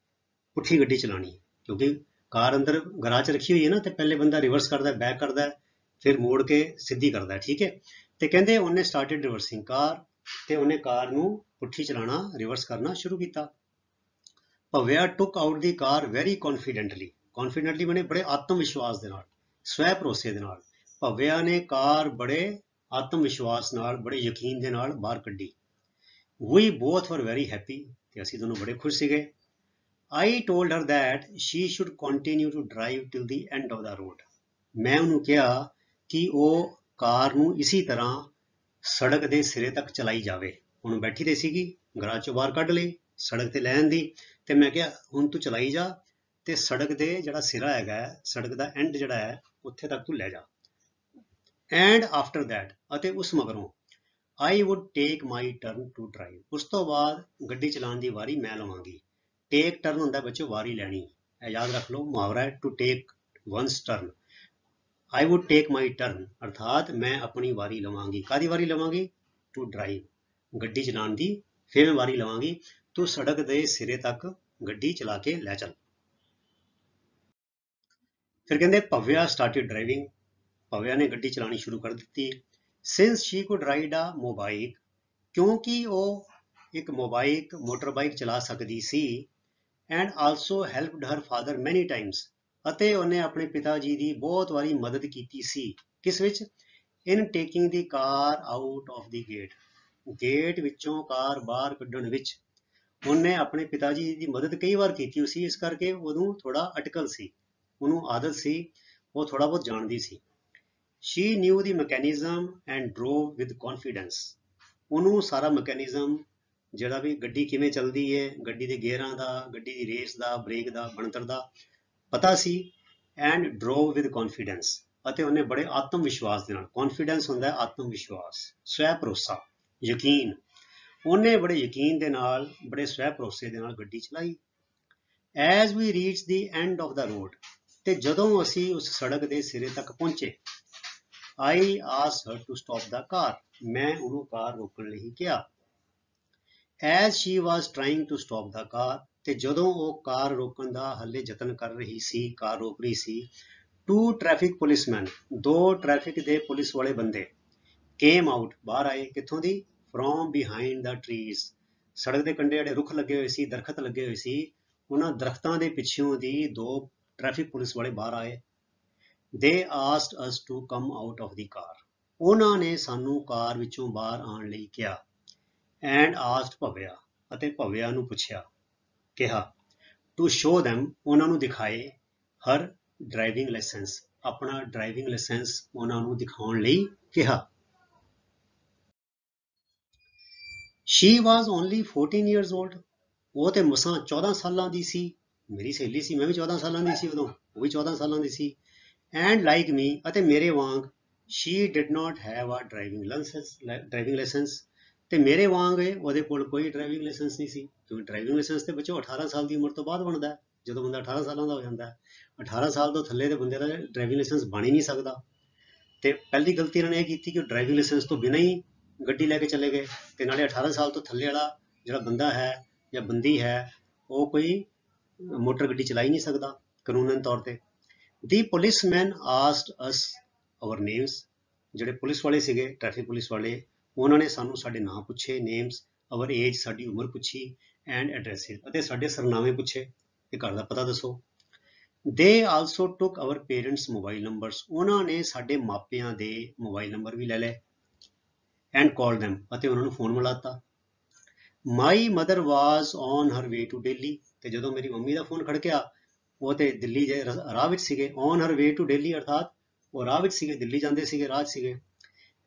ਪੁੱਠੀ ਗੱਡੀ ਚਲਾਣੀ, ਕਿਉਂਕਿ ਕਾਰ ਅੰਦਰ ਗਰਾਜ 'ਚ ਰੱਖੀ ਹੋਈ ਹੈ ਨਾ, ਤੇ ਪਹਿਲੇ ਬੰਦਾ ਰਿਵਰਸ ਕਰਦਾ, ਬੈਕ ਕਰਦਾ, ਫਿਰ ਮੋੜ ਕੇ ਸਿੱਧੀ ਕਰਦਾ, ਠੀਕ ਹੈ। ਤੇ ਕਹਿੰਦੇ ਉਹਨੇ ਸਟਾਰਟਿਡ ਰਿਵਰਸਿੰਗ ਕਾਰ, ਤੇ ਉਹਨੇ ਕਾਰ ਨੂੰ ਪੁੱਠੀ ਚਲਾਣਾ, ਰਿਵਰਸ ਕਰਨਾ ਸ਼ੁਰੂ ਕੀਤਾ। ਭਵਿਆ ਟੁੱਕ out the car very confidently, confidently ਬਣੇ ਬੜੇ ਆਤਮ ਵਿਸ਼ਵਾਸ ਦੇ ਨਾਲ, ਸਵੈ ਭਰੋਸੇ ਦੇ ਨਾਲ ਭਵਿਆ ਨੇ ਕਾਰ ਬੜੇ ਆਤਮ ਵਿਸ਼ਵਾਸ ਨਾਲ, ਬੜੇ ਯਕੀਨ ਦੇ ਨਾਲ ਬਾਹਰ ਕੱਢੀ। ਵੀ ਬੋਥ ਵਰ ਵੈਰੀ ਹੈਪੀ, ਤੇ ਅਸੀਂ ਦੋਨੋਂ ਬੜੇ ਖੁਸ਼ ਸੀਗੇ। I told her that she should continue to drive till the end of the road. ਮੈਂ ਉਹਨੂੰ ਕਿਹਾ ਕਿ ਉਹ ਕਾਰ ਨੂੰ ਇਸੀ ਤਰ੍ਹਾਂ ਸੜਕ ਦੇ ਸਿਰੇ ਤੱਕ ਚਲਾਈ ਜਾਵੇ। ਹੁਣ ਬੈਠੀ ਤੇ ਸੀਗੀ, ਗਰਾਜ ਚੋਂ ਬਾਹਰ ਕੱਢ ਲਈ, ਸੜਕ ਤੇ ਲੈ ਆਂਦੀ, ਤੇ ਮੈਂ ਕਿਹਾ ਹੁਣ ਤੂੰ ਚਲਾਈ ਜਾ, ਤੇ ਸੜਕ ਦੇ ਜਿਹੜਾ ਸਿਰਾ ਹੈਗਾ, ਸੜਕ ਦਾ ਐਂਡ ਜਿਹੜਾ ਹੈ, ਉੱਥੇ ਤੱਕ ਤੂੰ ਲੈ ਜਾ। ਐਂਡ ਆਫਟਰ ਦੈਟ, ਅਤੇ ਉਸ ਮਗਰੋਂ I would take my turn to drive, ਉਸ ਤੋਂ ਬਾਅਦ ਗੱਡੀ ਚਲਾਉਣ ਦੀ ਵਾਰੀ ਮੈਂ ਲਵਾਂਗੀ। ਟੇਕ ਟਰਨ ਹੁੰਦਾ ਬੱਚੋ ਵਾਰੀ ਲੈਣੀ, ਇਹ ਯਾਦ ਰੱਖ ਲਓ, ਮੁਹਾਵਰਾ ਹੈ to take one's turn. I would take my turn, ਅਰਥਾਤ ਮੈਂ ਆਪਣੀ ਵਾਰੀ ਲਵਾਂਗੀ। ਕਾਹਦੀ ਵਾਰੀ ਲਵਾਂਗੀ? ਟੂ ਡਰਾਈਵ, ਗੱਡੀ ਚਲਾਉਣ ਦੀ ਫਿਰ ਮੈਂ ਵਾਰੀ ਲਵਾਂਗੀ, ਤੂੰ ਸੜਕ ਦੇ ਸਿਰੇ ਤੱਕ ਗੱਡੀ ਚਲਾ ਕੇ ਲੈ ਚੱਲ। ਫਿਰ ਕਹਿੰਦੇ ਭਵਿਆ ਸਟਾਰਟਿਡ ਡਰਾਈਵਿੰਗ, ਭਵਿਆ ਨੇ ਗੱਡੀ ਚਲਾਉਣੀ ਸ਼ੁਰੂ ਕਰ ਦਿੱਤੀ। ਸਿੰਸ ਸ਼ੀ ਕੁਡ ਰਾਈਡ ਆ ਮੋਬਾਈਕ, ਕਿਉਂਕਿ ਉਹ ਇੱਕ ਮੋਟਰ ਬਾਈਕ ਚਲਾ ਸਕਦੀ ਸੀ। And also helped her father many times, ਅਤੇ ਉਹਨੇ ਆਪਣੇ ਪਿਤਾ ਜੀ ਦੀ ਬਹੁਤ ਵਾਰੀ ਮਦਦ ਕੀਤੀ ਸੀ। ਕਿਸ ਵਿੱਚ? In taking the car out of the gate, gate ਵਿੱਚੋਂ ਕਾਰ ਬਾਹਰ ਕੱਢਣ ਵਿੱਚ ਉਹਨੇ ਆਪਣੇ ਪਿਤਾ ਜੀ ਦੀ ਮਦਦ ਕਈ ਵਾਰ ਕੀਤੀ ਸੀ। ਇਸ ਕਰਕੇ ਉਹਨੂੰ ਥੋੜਾ ਅਟਕਲ ਸੀ, ਉਹਨੂੰ ਆਦਤ ਸੀ, ਉਹ ਥੋੜਾ ਬਹੁਤ ਜਾਣਦੀ ਸੀ। She knew the mechanism and drove with confidence, ਉਹਨੂੰ ਸਾਰਾ ਮੈਕੈਨਿਜ਼ਮ ਜਿਹੜਾ ਵੀ ਗੱਡੀ ਕਿਵੇਂ ਚੱਲਦੀ ਹੈ, ਗੱਡੀ ਦੇ ਗੇਅਰਾਂ ਦਾ, ਗੱਡੀ ਦੀ ਰੇਸ ਦਾ, ਬ੍ਰੇਕ ਦਾ, ਬਣਤਰ ਦਾ ਪਤਾ ਸੀ। ਐਂਡ ਡਰੋਵ ਵਿਦ ਕੌਨਫੀਡੈਂਸ, ਅਤੇ ਉਹਨੇ ਬੜੇ ਆਤਮ ਵਿਸ਼ਵਾਸ ਦੇ ਨਾਲ, ਕੌਨਫੀਡੈਂਸ ਹੁੰਦਾ ਆਤਮ ਵਿਸ਼ਵਾਸ, ਸਵੈ ਭਰੋਸਾ, ਯਕੀਨ, ਉਹਨੇ ਬੜੇ ਯਕੀਨ ਦੇ ਨਾਲ, ਬੜੇ ਸਵੈ ਭਰੋਸੇ ਦੇ ਨਾਲ ਗੱਡੀ ਚਲਾਈ। As we reach the end of the road, ਤੇ ਜਦੋਂ ਅਸੀਂ ਉਸ ਸੜਕ ਦੇ ਸਿਰੇ ਤੱਕ ਪਹੁੰਚੇ, I asked her to stop the car, ਮੈਂ ਉਹਨੂੰ ਕਾਰ ਰੋਕਣ ਲਈ ਕਿਹਾ। As she was trying to stop the car, ਤੇ ਜਦੋਂ ਉਹ ਕਾਰ ਰੋਕਣ ਦਾ ਹਾਲੇ ਯਤਨ ਕਰ ਰਹੀ ਸੀ, ਕਾਰ ਰੋਕ ਰਹੀ ਸੀ, two traffic policemen, ਦੋ ਟ੍ਰੈਫਿਕ ਦੇ ਪੁਲਿਸ ਵਾਲੇ ਬੰਦੇ came out, ਬਾਹਰ ਆਏ, ਕਿੱਥੋਂ ਦੀ? From behind the trees, ਸੜਕ ਦੇ ਕੰਢੇ ਜਿਹੜੇ ਰੁੱਖ ਲੱਗੇ ਹੋਏ ਸੀ, ਦਰਖਤ ਲੱਗੇ ਹੋਏ ਸੀ, ਉਹਨਾਂ ਦਰਖਤਾਂ ਦੇ ਪਿੱਛੋਂ ਦੀ ਦੋ ਟ੍ਰੈਫਿਕ ਪੁਲਿਸ ਵਾਲੇ ਬਾਹਰ ਆਏ। They asked us to come out of the car, ਉਹਨਾਂ ਨੇ ਸਾਨੂੰ ਕਾਰ ਵਿੱਚੋਂ ਬਾਹਰ ਆਉਣ ਲਈ ਕਿਹਾ। And asked ਭਵਿਆ, ਅਤੇ ਭਵਿਆ ਨੂੰ ਪੁੱਛਿਆ, ਕਿਹਾ, to show them, ਉਹਨਾਂ ਨੂੰ ਦਿਖਾਏ, her driving license, ਆਪਣਾ ਡਰਾਈਵਿੰਗ ਲਾਇਸੈਂਸ ਉਹਨਾਂ ਨੂੰ ਦਿਖਾਉਣ ਲਈ ਕਿਹਾ। She was only 14 years old, ਉਹ ਤੇ ਮਸਾਂ 14 ਸਾਲਾਂ ਦੀ ਸੀ। ਮੇਰੀ ਸਹੇਲੀ ਸੀ, ਮੈਂ ਵੀ 14 ਸਾਲਾਂ ਦੀ ਸੀ ਉਦੋਂ, ਉਹ ਵੀ 14 ਸਾਲਾਂ ਦੀ ਸੀ। And like me, ਅਤੇ ਮੇਰੇ ਵਾਂਗ, she did not have a driving license, ਤੇ ਮੇਰੇ ਵਾਂਗ ਉਹਦੇ ਕੋਲ ਕੋਈ ਡਰਾਈਵਿੰਗ ਲਾਇਸੈਂਸ ਨਹੀਂ ਸੀ, ਕਿਉਂਕਿ ਡਰਾਈਵਿੰਗ ਲਾਇਸੈਂਸ ਤੇ ਬੱਚੋ 18 ਸਾਲ ਦੀ ਉਮਰ ਤੋਂ ਬਾਅਦ ਬਣਦਾ ਹੈ, ਜਦੋਂ ਬੰਦਾ 18 ਸਾਲਾਂ ਦਾ ਹੋ ਜਾਂਦਾ ਹੈ। 18 ਸਾਲ ਤੋਂ ਥੱਲੇ ਦੇ ਬੰਦੇ ਦਾ ਡਰਾਈਵਿੰਗ ਲਾਇਸੈਂਸ ਬਣ ਹੀ ਨਹੀਂ ਸਕਦਾ। ਤੇ ਪਹਿਲੀ ਗਲਤੀ ਇਹਨਾਂ ਨੇ ਇਹ ਕੀਤੀ ਕਿ ਡਰਾਈਵਿੰਗ ਲਾਇਸੈਂਸ ਤੋਂ ਬਿਨਾਂ ਹੀ ਗੱਡੀ ਲੈ ਕੇ ਚਲੇ ਗਏ, ਤੇ ਨਾਲੇ 18 ਸਾਲ ਤੋਂ ਥੱਲੇ ਵਾਲਾ ਜਿਹੜਾ ਬੰਦਾ ਹੈ ਜਾਂ ਬੰਦੀ ਹੈ, ਉਹ ਕੋਈ ਮੋਟਰ ਗੱਡੀ ਚਲਾ ਹੀ ਨਹੀਂ ਸਕਦਾ ਕਾਨੂੰਨਨ ਤੌਰ ਤੇ। The policemen asked us our names, ਜਿਹੜੇ ਪੁਲਿਸ ਵਾਲੇ ਸੀਗੇ, ਟ੍ਰੈਫਿਕ ਪੁਲਿਸ ਵਾਲੇ, ਉਹਨਾਂ ਨੇ ਸਾਨੂੰ ਸਾਡੇ ਨਾਮ ਪੁੱਛੇ, ਨੇਮਸ, our age, ਸਾਡੀ ਉਮਰ ਪੁੱਛੀ, and addresses, ਅਤੇ ਸਾਡੇ ਸਰਨਾਮੇ ਪੁੱਛੇ, ਤੇ ਘਰ ਦਾ ਪਤਾ ਦੱਸੋ। They also took our parents' mobile numbers, ਉਹਨਾਂ ਨੇ ਸਾਡੇ ਮਾਪਿਆਂ ਦੇ ਮੋਬਾਈਲ ਨੰਬਰ ਵੀ ਲੈ ਲਏ। And called them, ਅਤੇ ਉਹਨਾਂ ਨੂੰ phone ਮਿਲਾਤਾ। My mother was on her way to Delhi, ਤੇ ਜਦੋਂ ਮੇਰੀ ਮੰਮੀ ਦਾ ਫੋਨ ਖੜਕਿਆ, ਉਹ ਤੇ ਦਿੱਲੀ ਦੇ ਰਾਹ ਵਿੱਚ ਸੀਗੇ, on her way to Delhi, ਅਰਥਾਤ ਉਹ ਰਾਹ ਵਿੱਚ ਸੀਗੇ, ਦਿੱਲੀ ਜਾਂਦੇ ਸੀਗੇ, ਰਾਹ 'ਚ ਸੀਗੇ।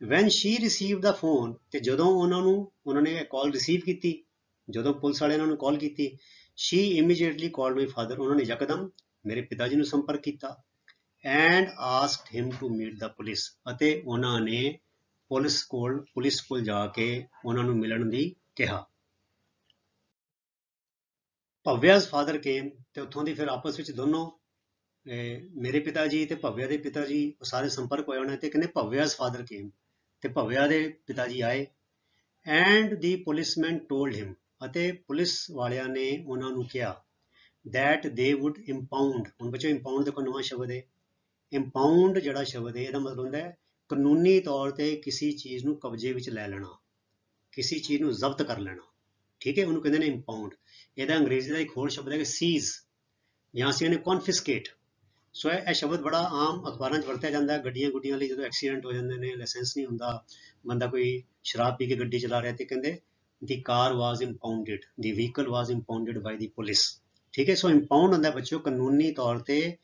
ਵੈਨ ਸ਼ੀ ਰਿਸੀਵ ਦਾ ਫੋਨ, ਤੇ ਜਦੋਂ ਉਹਨਾਂ ਨੇ ਕਾਲ ਰਿਸੀਵ ਕੀਤੀ, ਜਦੋਂ ਪੁਲਿਸ ਵਾਲਿਆਂ ਨੇ ਉਹਨਾਂ ਨੂੰ ਕਾਲ ਕੀਤੀ, she immediately called my father, ਉਹਨਾਂ ਨੇ ਯਕਦਮ ਮੇਰੇ ਪਿਤਾ ਜੀ ਨੂੰ ਸੰਪਰਕ ਕੀਤਾ, and asked him to meet the police, ਅਤੇ ਉਹਨਾਂ ਨੇ ਪੁਲਿਸ ਕੋਲ ਜਾ ਕੇ ਉਹਨਾਂ ਨੂੰ ਮਿਲਣ ਦੀ ਕਿਹਾ। ਭਵਿਆ's ਫਾਦਰ ਕੇਮ, ਤੇ ਉੱਥੋਂ ਦੀ ਫਿਰ ਆਪਸ ਵਿੱਚ ਦੋਨੋਂ ਮੇਰੇ ਪਿਤਾ ਜੀ ਤੇ ਭਵਿਆ ਦੇ ਪਿਤਾ ਜੀ ਸਾਰੇ ਸੰਪਰਕ ਹੋਏ ਹੋਣੇ, ਤੇ ਕਹਿੰਦੇ ਭਵਿਆ's ਫਾਦਰ ਕੇਮ, ਤੇ ਭਵਿਆ ਦੇ ਪਿਤਾ ਜੀ ਆਏ, ਐਂਡ ਦੀ ਪੁਲਿਸਮੈਨ ਟੋਲਡ ਹਿਮ, ਅਤੇ ਪੁਲਿਸ ਵਾਲਿਆਂ ਨੇ ਉਹਨਾਂ ਨੂੰ ਕਿਹਾ, that they would impound, ਹੁਣ ਬੱਚੋ ਇੰਪਾਊਂਡ ਦੇਖੋ ਨਵਾਂ ਸ਼ਬਦ ਹੈ, ਇੰਪਾਊਂਡ ਜਿਹੜਾ ਸ਼ਬਦ ਹੈ ਇਹਦਾ ਮਤਲਬ ਹੁੰਦਾ ਹੈ ਕਾਨੂੰਨੀ ਤੌਰ ਤੇ ਕਿਸੇ ਚੀਜ਼ ਨੂੰ ਕਬਜ਼ੇ ਵਿੱਚ ਲੈ ਲੈਣਾ, ਕਿਸੇ ਚੀਜ਼ ਨੂੰ ਜ਼ਬਤ ਕਰ ਲੈਣਾ, ਠੀਕ ਹੈ, ਉਹਨੂੰ ਕਹਿੰਦੇ ਨੇ ਇੰਪਾਊਂਡ। ਇਹਦਾ ਅੰਗਰੇਜ਼ੀ ਦਾ ਇੱਕ ਹੋਰ ਸ਼ਬਦ ਹੈ ਕਿ ਸੀਜ਼, ਜਾਂ ਅਸੀਂ ਇਹਨੇ ਕੌਨਫਿਸਕੇਟ। ਸੋ ਇਹ ਸ਼ਬਦ ਬੜਾ ਆਮ ਅਖਬਾਰਾਂ 'ਚ ਵਰਤਿਆ ਜਾਂਦਾ ਹੈ, ਗੱਡੀਆਂ ਗੁੱਡੀਆਂ ਲਈ ਜਦੋਂ ਐਕਸੀਡੈਂਟ ਹੋ ਜਾਂਦੇ ਨੇ, ਲਾਇਸੈਂਸ ਨਹੀਂ ਹੁੰਦਾ, ਬੰਦਾ ਕੋਈ ਸ਼ਰਾਬ ਪੀ ਕੇ ਗੱਡੀ ਚਲਾ ਰਿਹਾ, ਤੇ ਕਹਿੰਦੇ ਦੀ ਕਾਰ ਵਾਜ਼ ਇੰਪਾਊਂਡਡ, ਦੀ ਵਹੀਕਲ ਵਾਜ਼ ਇੰਪਾਊਂਡਡ ਬਾਈ ਦੀ ਪੁਲਿਸ, ਠੀਕ ਹੈ। ਸੋ ਇੰਪਾਊਂਡ ਹੁੰਦਾ ਬੱਚਿਓ ਕਾਨੂੰਨੀ ਤੌਰ ਤੇ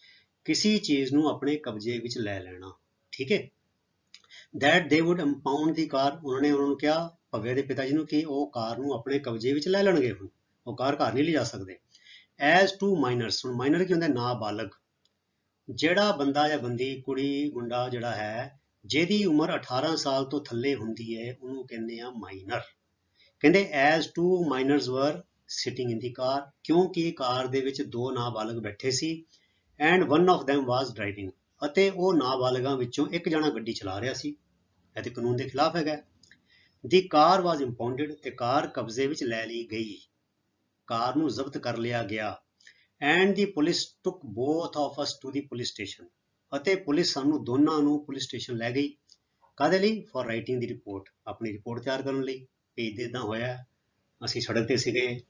ਕਿਸੇ ਚੀਜ਼ ਨੂੰ ਆਪਣੇ ਕਬਜ਼ੇ ਵਿੱਚ ਲੈ ਲੈਣਾ, ਠੀਕ ਹੈ। that they would impound ਦੀ ਕਾਰ, ਉਹਨਾਂ ਨੂੰ ਕਿਹਾ ਭਵਿਆ ਦੇ ਪਿਤਾ ਜੀ ਨੂੰ ਕਿ ਉਹ ਕਾਰ ਨੂੰ ਆਪਣੇ ਕਬਜ਼ੇ ਵਿੱਚ ਲੈ ਲੈਣਗੇ, ਹੁਣ ਉਹ ਕਾਰ ਘਰ ਨਹੀਂ ਲਿਜਾ ਸਕਦੇ। ਐਜ਼ ਟੂ ਮਾਈਨਰਸ, ਹੁਣ ਮਾਈਨਰ ਕੀ ਹੁੰਦਾ, ਨਾਬਾਲਗ, ਜਿਹੜਾ ਬੰਦਾ ਜਾਂ ਬੰਦੀ, ਕੁੜੀ ਮੁੰਡਾ ਜਿਹੜਾ ਹੈ ਜਿਹਦੀ ਉਮਰ 18 ਸਾਲ ਤੋਂ ਥੱਲੇ ਹੁੰਦੀ ਹੈ ਉਹਨੂੰ ਕਹਿੰਦੇ ਆ ਮਾਈਨਰ। ਕਹਿੰਦੇ as two minors were sitting in the car, ਕਿਉਂਕਿ ਕਾਰ ਦੇ ਵਿੱਚ ਦੋ ਨਾਬਾਲਗ ਬੈਠੇ ਸੀ, and one of them was driving, ਅਤੇ ਉਹ ਨਾਬਾਲਗਾਂ ਵਿੱਚੋਂ ਇੱਕ ਜਣਾ ਗੱਡੀ ਚਲਾ ਰਿਹਾ ਸੀ, ਇਹ ਤੇ ਕਾਨੂੰਨ ਦੇ ਖਿਲਾਫ ਹੈਗਾ। ਦੀ ਕਾਰ ਵਾਜ਼ ਇੰਪਾਊਂਡਡ, ਤੇ ਕਾਰ ਕਬਜ਼ੇ ਵਿੱਚ ਲੈ ਲਈ ਗਈ, ਕਾਰ ਨੂੰ ਜ਼ਬਤ ਕਰ ਲਿਆ ਗਿਆ। And the police took both of us to the police station, ਅਤੇ ਪੁਲਿਸ ਸਾਨੂੰ ਦੋਨਾਂ ਨੂੰ ਪੁਲਿਸ ਸਟੇਸ਼ਨ ਲੈ ਗਈ, ਕਾਹਦੇ ਲਈ, ਫॉर ਰਾਈਟਿੰਗ ਦੀ ਰਿਪੋਰਟ, ਆਪਣੀ ਰਿਪੋਰਟ ਤਿਆਰ ਕਰਨ ਲਈ, ਵੀ ਇੱਦਾਂ ਹੋਇਆ, ਅਸੀਂ ਸੜਕ ਤੇ ਸੀਗੇ,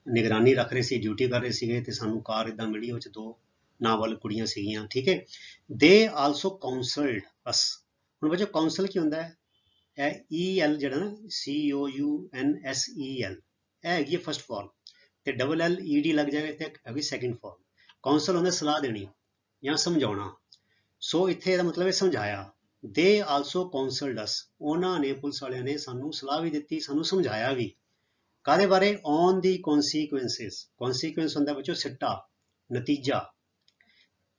ਨਿਗਰਾਨੀ ਰੱਖ ਰਹੇ ਸੀ, ਡਿਊਟੀ ਕਰ ਰਹੇ ਸੀਗੇ, ਤੇ ਸਾਨੂੰ ਕਾਰ ਇੱਦਾਂ ਮਿਲੀ, ਉਹ 'ਚ ਦੋ ਨਾਬਾਲਗ ਕੁੜੀਆਂ ਸੀਗੀਆਂ, ਠੀਕ ਹੈ। ਦੇ ਆਲਸੋ ਕਾਉਂਸਲਡ ਅਸ, ਹੁਣ ਬੱਚੋ ਕਾਉਂਸਲ ਕੀ ਹੁੰਦਾ ਹੈ, ਇਹ EL ਜਿਹੜਾ ਨਾ COUNSEL, ਇਹ ਹੈਗੀ ਹੈ ਫਸਟ ਫਾਰਮ, ਤੇ LLED ਲੱਗ ਜਾਏਗਾ ਤੇ ਹੈਗੀ ਸੈਕਿੰਡ ਫਾਰਮ। ਕਾਉਂਸਲ ਹੁੰਦਾ ਸਲਾਹ ਦੇਣੀ ਜਾਂ ਸਮਝਾਉਣਾ, ਸੋ ਇੱਥੇ ਇਹਦਾ ਮਤਲਬ ਹੈ ਸਮਝਾਇਆ। ਦੇ ਆਲਸੋ ਕਾਉਂਸਲਡ ਅਸ, ਉਹਨਾਂ ਨੇ ਪੁਲਿਸ ਵਾਲਿਆਂ ਨੇ ਸਾਨੂੰ ਸਲਾਹ ਵੀ ਦਿੱਤੀ, ਸਾਨੂੰ ਸਮਝਾਇਆ ਵੀ, ਕਾਹਦੇ ਬਾਰੇ, ਔਨ ਦੀ ਕੌਨਸੀਕੁਐਂਸਿਸ, ਕੌਨਸੀਕੁਐਂਸ ਹੁੰਦਾ ਬੱਚੋ ਸਿੱਟਾ, ਨਤੀਜਾ,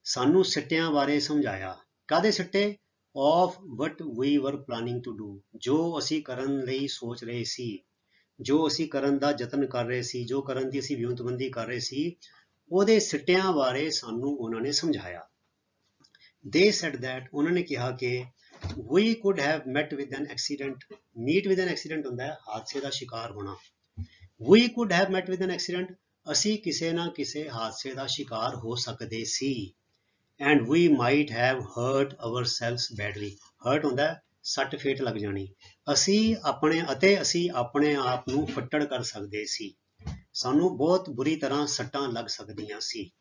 ਸਾਨੂੰ ਸਿੱਟਿਆਂ ਬਾਰੇ ਸਮਝਾਇਆ, ਕਾਹਦੇ ਸਿੱਟੇ, ਆਫ ਵਟ ਵੀ ਵਰ ਪਲਾਨਿੰਗ ਟੂ ਡੂ, ਜੋ ਅਸੀਂ ਕਰਨ ਲਈ ਸੋਚ ਰਹੇ ਸੀ, ਜੋ ਅਸੀਂ ਕਰਨ ਦਾ ਯਤਨ ਕਰ ਰਹੇ ਸੀ, ਜੋ ਕਰਨ ਦੀ ਅਸੀਂ ਵਿਉਂਤਬੰਦੀ ਕਰ ਰਹੇ ਸੀ, ਉਹਦੇ ਸਿੱਟਿਆਂ ਬਾਰੇ ਸਾਨੂੰ ਉਹਨਾਂ ਨੇ ਸਮਝਾਇਆ। ਦੇ ਸੈਡ ਦੈਟ, ਉਹਨਾਂ ਨੇ ਕਿਹਾ ਕਿ we could have met with an accident, meet with an accident ਹੁੰਦਾ ਹੈ ਹਾਦਸੇ ਦਾ ਸ਼ਿਕਾਰ ਹੋਣਾ, we could have met with an accident, ਅਸੀਂ ਕਿਸੇ ਨਾ ਕਿਸੇ ਹਾਦਸੇ ਦਾ ਸ਼ਿਕਾਰ ਹੋ ਸਕਦੇ ਸੀ, and we might have hurt ourselves badly, hurt ਹੁੰਦਾ ਸੱਟ ਫੇਟ ਲੱਗ ਜਾਣੀ, ਅਸੀਂ ਆਪਣੇ ਆਪ ਨੂੰ ਫੱਟੜ ਕਰ ਸਕਦੇ ਸੀ, ਸਾਨੂੰ ਬਹੁਤ ਬੁਰੀ ਤਰ੍ਹਾਂ ਸੱਟਾਂ ਲੱਗ ਸਕਦੀਆਂ ਸੀ।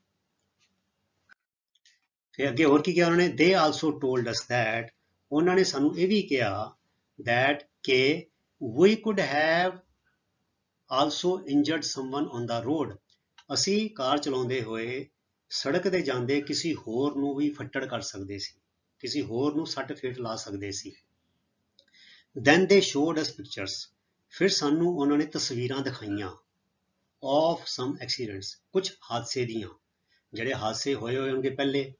ਫਿਰ ਅੱਗੇ ਹੋਰ ਕੀ ਕਿਹਾ ਉਹਨਾਂ ਨੇ, ਦੇ ਆਲਸੋ ਟੋਲਡ ਅਸ ਦੈਟ, ਉਹਨਾਂ ਨੇ ਸਾਨੂੰ ਇਹ ਵੀ ਕਿਹਾ that ਕਿ we could have also injured someone on the road, ਅਸੀਂ ਕਾਰ ਚਲਾਉਂਦੇ ਹੋਏ ਸੜਕ ਤੇ ਜਾਂਦੇ ਕਿਸੇ ਹੋਰ ਨੂੰ ਵੀ ਫੱਟੜ ਕਰ ਸਕਦੇ ਸੀ, ਕਿਸੇ ਹੋਰ ਨੂੰ ਸੱਟ ਫੇਟ ਲਾ ਸਕਦੇ ਸੀ। then they showed us pictures, ਫਿਰ ਸਾਨੂੰ ਉਹਨਾਂ ਨੇ ਤਸਵੀਰਾਂ ਦਿਖਾਈਆਂ, of some accidents, ਕੁਝ ਹਾਦਸੇ ਦੀਆਂ, ਜਿਹੜੇ ਹਾਦਸੇ ਹੋਏ ਹੋਣਗੇ ਪਹਿਲੇ,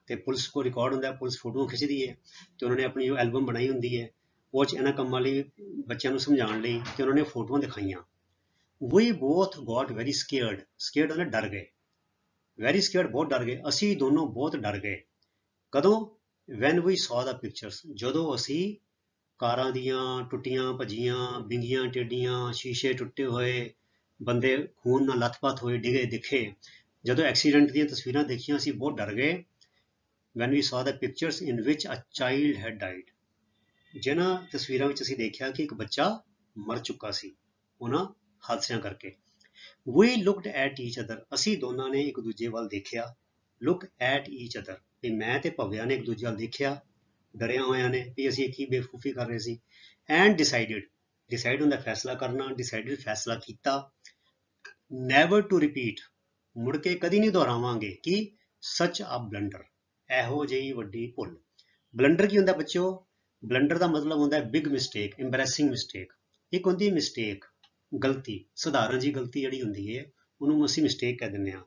ਤੇ ਪੁਲਿਸ ਕੋ ਰਿਕਾਰਡ ਹੁੰਦਾ, ਪੁਲਿਸ ਫੋਟੋਆਂ ਖਿੱਚਦੀ ਹੈ, ਤੇ ਉਹਨਾਂ ਨੇ ਆਪਣੀ ਜੋ ਐਲਬਮ ਬਣਾਈ ਹੁੰਦੀ ਹੈ, ਉਹ 'ਚ ਇਹਨਾਂ ਕੰਮਾਂ ਲਈ ਬੱਚਿਆਂ ਨੂੰ ਸਮਝਾਉਣ ਲਈ ਤੇ ਉਹਨਾਂ ਨੇ ਫੋਟੋਆਂ ਦਿਖਾਈਆਂ। we both got very scared, scared ਹੁੰਦਾ ਡਰ ਗਏ, very scared ਬਹੁਤ ਡਰ ਗਏ, ਅਸੀਂ ਦੋਨੋਂ ਬਹੁਤ ਡਰ ਗਏ, ਕਦੋਂ, when we saw the pictures, ਜਦੋਂ ਅਸੀਂ ਕਾਰਾਂ ਦੀਆਂ ਟੁੱਟੀਆਂ ਭੱਜੀਆਂ, ਵਿੰਗੀਆਂ ਟੇਡੀਆਂ, ਸ਼ੀਸ਼ੇ ਟੁੱਟੇ ਹੋਏ, ਬੰਦੇ ਖੂਨ ਨਾਲ ਲੱਥਪੱਥ ਹੋਏ ਡਿੱਗੇ ਦਿਖੇ, ਜਦੋਂ ਐਕਸੀਡੈਂਟ ਦੀਆਂ ਤਸਵੀਰਾਂ ਦੇਖੀਆਂ ਅਸੀਂ ਬਹੁਤ ਡਰ ਗਏ। when we saw the pictures in which a child had died, ਜਿਨ੍ਹਾਂ ਤਸਵੀਰਾਂ ਵਿੱਚ ਅਸੀਂ ਦੇਖਿਆ ਕਿ ਇੱਕ ਬੱਚਾ ਮਰ ਚੁੱਕਾ ਸੀ ਉਹਨਾਂ ਹਾਦਸਿਆਂ ਕਰਕੇ। we looked at each other, ਅਸੀਂ ਦੋਨਾਂ ਨੇ ਇੱਕ ਦੂਜੇ ਵੱਲ ਦੇਖਿਆ, look at each other, ਵੀ ਮੈਂ ਤੇ ਭਵਿਆ ਨੇ ਇੱਕ ਦੂਜੇ ਵੱਲ ਦੇਖਿਆ, ਡਰਿਆ ਹੋਇਆਂ ਨੇ ਵੀ ਅਸੀਂ ਕੀ ਬੇਵਕੂਫੀ ਕਰ ਰਹੇ ਸੀ, and decided, decide ਹੁੰਦਾ ਫੈਸਲਾ ਕਰਨਾ, decided ਫੈਸਲਾ ਕੀਤਾ, never to repeat, ਮੁੜ ਕੇ ਕਦੀ ਨਹੀਂ ਦੁਹਰਾਵਾਂਗੇ ਕਿ such a blunder, ਇਹੋ ਜਿਹੀ ਵੱਡੀ ਭੁੱਲ। ਬਲੰਡਰ ਕੀ ਹੁੰਦਾ ਬੱਚਿਓ, ਬਲੰਡਰ ਦਾ ਮਤਲਬ ਹੁੰਦਾ ਹੈ ਬਿਗ ਮਿਸਟੇਕ, ਇੰਬੈਰੈਸਿੰਗ ਮਿਸਟੇਕ। ਇੱਕ ਹੁੰਦੀ ਮਿਸਟੇਕ, ਗਲਤੀ, ਸਧਾਰਨ ਜੀ ਗਲਤੀ ਜਿਹੜੀ ਹੁੰਦੀ ਹੈ ਉਹਨੂੰ ਅਸੀਂ ਮਿਸਟੇਕ ਕਹਿ ਦਿੰਦੇ ਹਾਂ।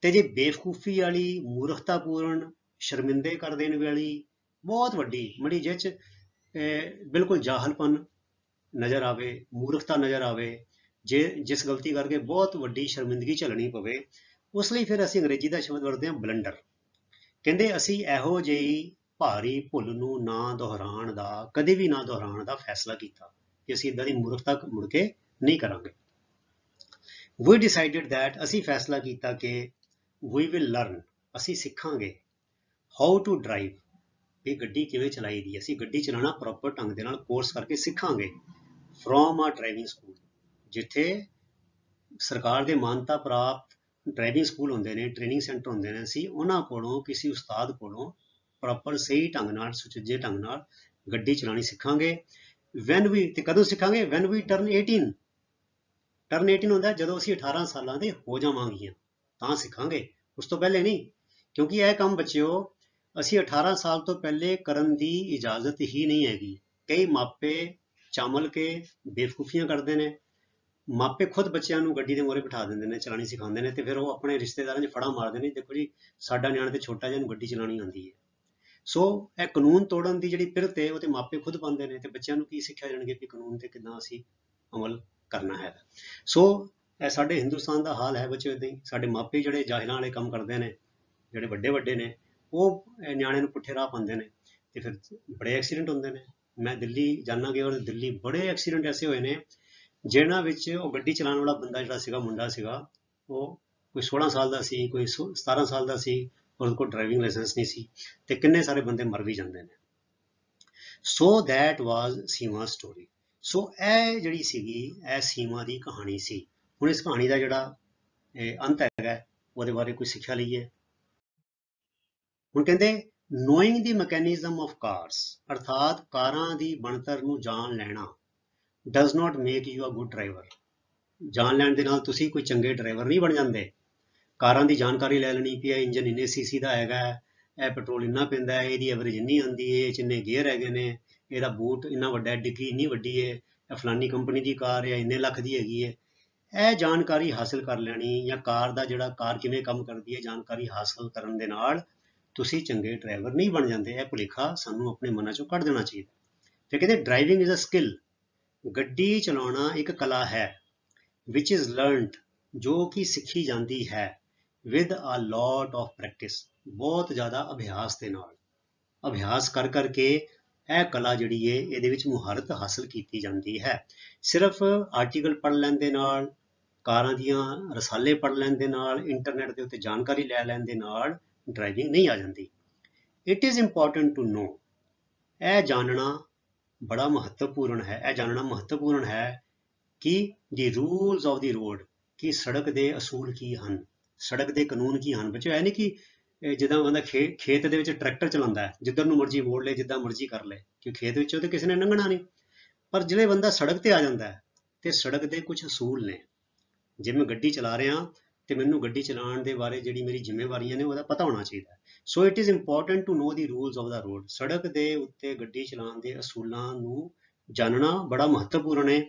ਤੇ ਜੇ ਬੇਵਕੂਫੀ ਵਾਲੀ, ਮੂਰਖਤਾਪੂਰਨ, ਸ਼ਰਮਿੰਦੇ ਕਰ ਦੇਣ ਵਾਲੀ, ਬਹੁਤ ਵੱਡੀ ਮੜੀ ਜਿਹ 'ਚ ਬਿਲਕੁਲ ਜਾਹਲਪਨ ਨਜ਼ਰ ਆਵੇ, ਮੂਰਖਤਾ ਨਜ਼ਰ ਆਵੇ, ਜੇ ਜਿਸ ਗਲਤੀ ਕਰਕੇ ਬਹੁਤ ਵੱਡੀ ਸ਼ਰਮਿੰਦਗੀ ਝੱਲਣੀ ਪਵੇ, ਉਸ ਲਈ ਫਿਰ ਅਸੀਂ ਅੰਗਰੇਜ਼ੀ ਦਾ ਸ਼ਬਦ ਵਰਤਦੇ ਹਾਂ ਬਲੰਡਰ। ਕਹਿੰਦੇ ਅਸੀਂ ਇਹੋ ਜਿਹੀ ਭਾਰੀ ਭੁੱਲ ਨੂੰ ਨਾ ਦੁਹਰਾਉਣ ਦਾ, ਕਦੇ ਵੀ ਨਾ ਦੁਹਰਾਉਣ ਦਾ ਫੈਸਲਾ ਕੀਤਾ ਕਿ ਅਸੀਂ ਇਦਾਂ ਦੀ ਮੂਰਖਤਾ ਮੁੜ ਕੇ ਨਹੀਂ ਕਰਾਂਗੇ। We decided that, ਅਸੀਂ ਫੈਸਲਾ ਕੀਤਾ ਕਿ we will learn, ਅਸੀਂ ਸਿੱਖਾਂਗੇ, how to drive, ਵੀ ਗੱਡੀ ਕਿਵੇਂ ਚਲਾਈ ਦੀ, ਅਸੀਂ ਗੱਡੀ ਚਲਾਉਣਾ ਪ੍ਰੋਪਰ ਢੰਗ ਦੇ ਨਾਲ ਕੋਰਸ ਕਰਕੇ ਸਿੱਖਾਂਗੇ, from a driving school, ਜਿੱਥੇ ਸਰਕਾਰ ਦੇ ਮਾਨਤਾ ਪ੍ਰਾਪਤ ਡਰਾਈਵਿੰਗ ਸਕੂਲ ਹੁੰਦੇ ਨੇ, ਟ੍ਰੇਨਿੰਗ ਸੈਂਟਰ ਹੁੰਦੇ ਨੇ, ਅਸੀਂ ਉਹਨਾਂ ਕੋਲੋਂ, ਕਿਸੇ ਉਸਤਾਦ ਕੋਲੋਂ ਪ੍ਰੋਪਰ ਸਹੀ ਢੰਗ ਨਾਲ, ਸੁਚੱਜੇ ਢੰਗ ਨਾਲ ਗੱਡੀ ਚਲਾਉਣੀ ਸਿੱਖਾਂਗੇ। ਵੈਨ ਵੀ, ਤੇ ਕਦੋਂ ਸਿੱਖਾਂਗੇ? ਵੈਨ ਵੀ ਟਰਨ 18, ਟਰਨ 18 ਹੁੰਦਾ ਜਦੋਂ ਅਸੀਂ 18 ਸਾਲਾਂ ਦੇ ਹੋ ਜਾਵਾਂਗੀਆਂ ਤਾਂ ਸਿੱਖਾਂਗੇ, ਉਸ ਤੋਂ ਪਹਿਲੇ ਨਹੀਂ। ਕਿਉਂਕਿ ਇਹ ਕੰਮ ਬੱਚਿਓ ਅਸੀਂ 18 ਸਾਲ ਤੋਂ ਪਹਿਲੇ ਕਰਨ ਦੀ ਇਜਾਜ਼ਤ ਹੀ ਨਹੀਂ ਹੈਗੀ। ਕਈ ਮਾਪੇ ਚਾਮਲ ਕੇ ਬੇਵਕੂਫੀਆਂ ਕਰਦੇ ਨੇ, ਮਾਪੇ ਖੁਦ ਬੱਚਿਆਂ ਨੂੰ ਗੱਡੀ ਦੇ ਮੂਹਰੇ ਬਿਠਾ ਦਿੰਦੇ ਨੇ, ਚਲਾਉਣੀ ਸਿਖਾਉਂਦੇ ਨੇ, ਤੇ ਫਿਰ ਉਹ ਆਪਣੇ ਰਿਸ਼ਤੇਦਾਰਾਂ 'ਚ ਫੜਾ ਮਾਰਦੇ ਨੇ, ਦੇਖੋ ਜੀ ਸਾਡਾ ਨਿਆਣਾ ਤੇ ਛੋਟਾ ਜਿਹਾ ਨੂੰ ਗੱਡੀ ਚਲਾਉਣੀ ਆਉਂਦੀ ਹੈ। ਸੋ ਇਹ ਕਾਨੂੰਨ ਤੋੜਨ ਦੀ ਜਿਹੜੀ ਪਿਰਤ ਹੈ ਉਹ ਤੇ ਮਾਪੇ ਖੁਦ ਪਾਉਂਦੇ ਨੇ, ਤੇ ਬੱਚਿਆਂ ਨੂੰ ਕੀ ਸਿੱਖਿਆ ਜਾਣਗੇ ਵੀ ਕਾਨੂੰਨ ਤੇ ਕਿੱਦਾਂ ਅਸੀਂ ਅਮਲ ਕਰਨਾ ਹੈ। ਸੋ ਇਹ ਸਾਡੇ ਹਿੰਦੁਸਤਾਨ ਦਾ ਹਾਲ ਹੈ ਬੱਚਿਓ ਇੱਦਾਂ ਹੀ। ਸਾਡੇ ਮਾਪੇ ਜਿਹੜੇ ਜਾਹਿਲਾਂ ਵਾਲੇ ਕੰਮ ਕਰਦੇ ਨੇ, ਜਿਹੜੇ ਵੱਡੇ ਵੱਡੇ ਨੇ, ਉਹ ਨਿਆਣੇ ਨੂੰ ਪੁੱਠੇ ਰਾਹ ਪਾਉਂਦੇ ਨੇ, ਤੇ ਫਿਰ ਬੜੇ ਐਕਸੀਡੈਂਟ ਹੁੰਦੇ ਨੇ। ਮੈਂ ਦਿੱਲੀ ਜਾਣਾ ਗਿਆ ਔਰ ਦਿੱਲੀ ਬੜੇ ਐਕਸੀਡੈਂਟ ਐਸੇ ਹੋਏ ਨੇ ਜਿਹਨਾਂ ਵਿੱਚ ਉਹ ਗੱਡੀ ਚਲਾਉਣ ਵਾਲਾ ਬੰਦਾ ਜਿਹੜਾ ਸੀਗਾ, ਮੁੰਡਾ ਸੀਗਾ, ਉਹ ਕੋਈ 16 ਸਾਲ ਦਾ ਸੀ, ਕੋਈ 17 ਸਾਲ ਦਾ ਸੀ, ਔਰ ਉਹਦੇ ਕੋਲ ਡਰਾਈਵਿੰਗ ਲਾਇਸੈਂਸ ਨਹੀਂ ਸੀ, ਤੇ ਕਿੰਨੇ ਸਾਰੇ ਬੰਦੇ ਮਰ ਵੀ ਜਾਂਦੇ ਨੇ। So that was Seema story. ਸੋ ਇਹ ਜਿਹੜੀ ਸੀਗੀ, ਇਹ ਸੀਮਾ ਦੀ ਕਹਾਣੀ ਸੀ। ਹੁਣ ਇਸ ਕਹਾਣੀ ਦਾ ਜਿਹੜਾ ਅੰਤ ਹੈਗਾ ਉਹਦੇ ਬਾਰੇ ਕੋਈ ਸਿੱਖਿਆ ਲਈਏ। ਹੁਣ ਕਹਿੰਦੇ knowing the mechanism of cars, ਅਰਥਾਤ ਕਾਰਾਂ ਦੀ ਬਣਤਰ ਨੂੰ ਜਾਣ ਲੈਣਾ, does not make you a good driver. ਜਾਣ ਲੈਣ ਦੇ ਨਾਲ ਤੁਸੀਂ ਕੋਈ ਚੰਗੇ ਡਰਾਈਵਰ ਨਹੀਂ ਬਣ ਜਾਂਦੇ। ਕਾਰਾਂ ਦੀ ਜਾਣਕਾਰੀ ਲੈ ਲੈਣੀ ਕਿ ਇਹ ਇੰਜਨ ਇੰਨੇ ਸੀਸੀ ਦਾ ਹੈਗਾ, ਇਹ ਪੈਟਰੋਲ ਇੰਨਾ ਪੈਂਦਾ ਹੈ, ਇਹਦੀ ਐਵਰੇਜ ਇੰਨੀ ਆਉਂਦੀ ਹੈ, ਇਹ 'ਚ ਇੰਨੇ ਗੇਅਰ ਹੈਗੇ ਨੇ, ਇਹਦਾ ਬੂਟ ਇੰਨਾ ਵੱਡਾ, ਡਿੱਗੀ ਇੰਨੀ ਵੱਡੀ ਹੈ, ਇਹ ਫਲਾਨੀ ਕੰਪਨੀ ਦੀ ਕਾਰ ਹੈ, ਇੰਨੇ ਲੱਖ ਦੀ ਹੈਗੀ ਹੈ। ਇਹ ਜਾਣਕਾਰੀ ਹਾਸਿਲ ਕਰ ਲੈਣੀ, ਜਾਂ ਕਾਰ ਦਾ ਜਿਹੜਾ ਕਾਰ ਕਿਵੇਂ ਕੰਮ ਕਰਦੀ ਹੈ ਜਾਣਕਾਰੀ ਹਾਸਿਲ ਕਰਨ ਦੇ ਨਾਲ ਤੁਸੀਂ ਚੰਗੇ ਡਰਾਈਵਰ ਨਹੀਂ ਬਣ ਜਾਂਦੇ। ਇਹ ਭੁਲੇਖਾ ਸਾਨੂੰ ਆਪਣੇ ਮਨਾਂ 'ਚੋਂ ਕੱਢ ਦੇਣਾ ਚਾਹੀਦਾ। ਫਿਰ ਕਹਿੰਦੇ ਡਰਾਈਵਿੰਗ ਇਜ਼ ਅ ਸਕਿੱਲ, ਗੱਡੀ ਚਲਾਉਣਾ ਇੱਕ ਕਲਾ ਹੈ, ਵਿਚ ਇਜ਼ ਲਰਨਡ, ਜੋ ਕਿ ਸਿੱਖੀ ਜਾਂਦੀ ਹੈ, with a lot of practice, ਬਹੁਤ ਜ਼ਿਆਦਾ ਅਭਿਆਸ ਦੇ ਨਾਲ। ਅਭਿਆਸ ਕਰ ਕਰਕੇ ਇਹ ਕਲਾ ਜਿਹੜੀ ਹੈ ਇਹਦੇ ਵਿੱਚ ਮੁਹਾਰਤ ਹਾਸਲ ਕੀਤੀ ਜਾਂਦੀ ਹੈ। ਸਿਰਫ ਆਰਟੀਕਲ ਪੜ੍ਹ ਲੈਣ ਦੇ ਨਾਲ, ਕਾਰਾਂ ਦੀਆਂ ਰਸਾਲੇ ਪੜ੍ਹ ਲੈਣ ਦੇ ਨਾਲ, ਇੰਟਰਨੈਟ ਦੇ ਉੱਤੇ ਜਾਣਕਾਰੀ ਲੈ ਲੈਣ ਦੇ ਨਾਲ ਡਰਾਈਵਿੰਗ ਨਹੀਂ ਆ ਜਾਂਦੀ। It is important to know, ਇਹ ਜਾਣਨਾ ਬੜਾ ਮਹੱਤਵਪੂਰਨ ਹੈ, ਇਹ ਜਾਣਨਾ ਮਹੱਤਵਪੂਰਨ ਹੈ ਕਿ ਦੀ ਰੂਲਸ ਆਫ ਦੀ ਰੋਡ, ਕਿ ਸੜਕ ਦੇ ਅਸੂਲ ਕੀ ਹਨ, ਸੜਕ ਦੇ ਕਾਨੂੰਨ ਕੀ ਹਨ। ਬੱਚਿਓ ਇਹ ਨਹੀਂ ਕਿ ਜਿੱਦਾਂ ਬੰਦਾ ਖੇਤ ਦੇ ਵਿੱਚ ਟਰੈਕਟਰ ਚਲਾਉਂਦਾ ਹੈ, ਜਿੱਧਰ ਨੂੰ ਮਰਜ਼ੀ ਮੋੜ ਲੈ, ਜਿੱਦਾਂ ਮਰਜ਼ੀ ਕਰ ਲੈ, ਕਿ ਖੇਤ ਵਿੱਚੋਂ ਤਾਂ ਕਿਸੇ ਨੇ ਲੰਘਣਾ ਨਹੀਂ। ਪਰ ਜਿਹੜੇ ਬੰਦਾ ਸੜਕ ਤੇ ਆ ਜਾਂਦਾ ਹੈ, ਤੇ ਸੜਕ ਦੇ ਕੁਝ ਅਸੂਲ ਨੇ। ਜੇ ਮੈਂ ਗੱਡੀ ਚਲਾ ਰਿਹਾ ਤੇ ਮੈਨੂੰ ਗੱਡੀ ਚਲਾਉਣ ਦੇ ਬਾਰੇ ਜਿਹੜੀ ਮੇਰੀ ਜ਼ਿੰਮੇਵਾਰੀਆਂ ਨੇ ਉਹਦਾ ਪਤਾ ਹੋਣਾ ਚਾਹੀਦਾ। So it is important to know the rules of the road, ਸੜਕ ਦੇ ਉੱਤੇ ਗੱਡੀ ਚਲਾਉਣ ਦੇ ਅਸੂਲਾਂ ਨੂੰ ਜਾਣਨਾ ਬੜਾ ਮਹੱਤਵਪੂਰਨ ਹੈ।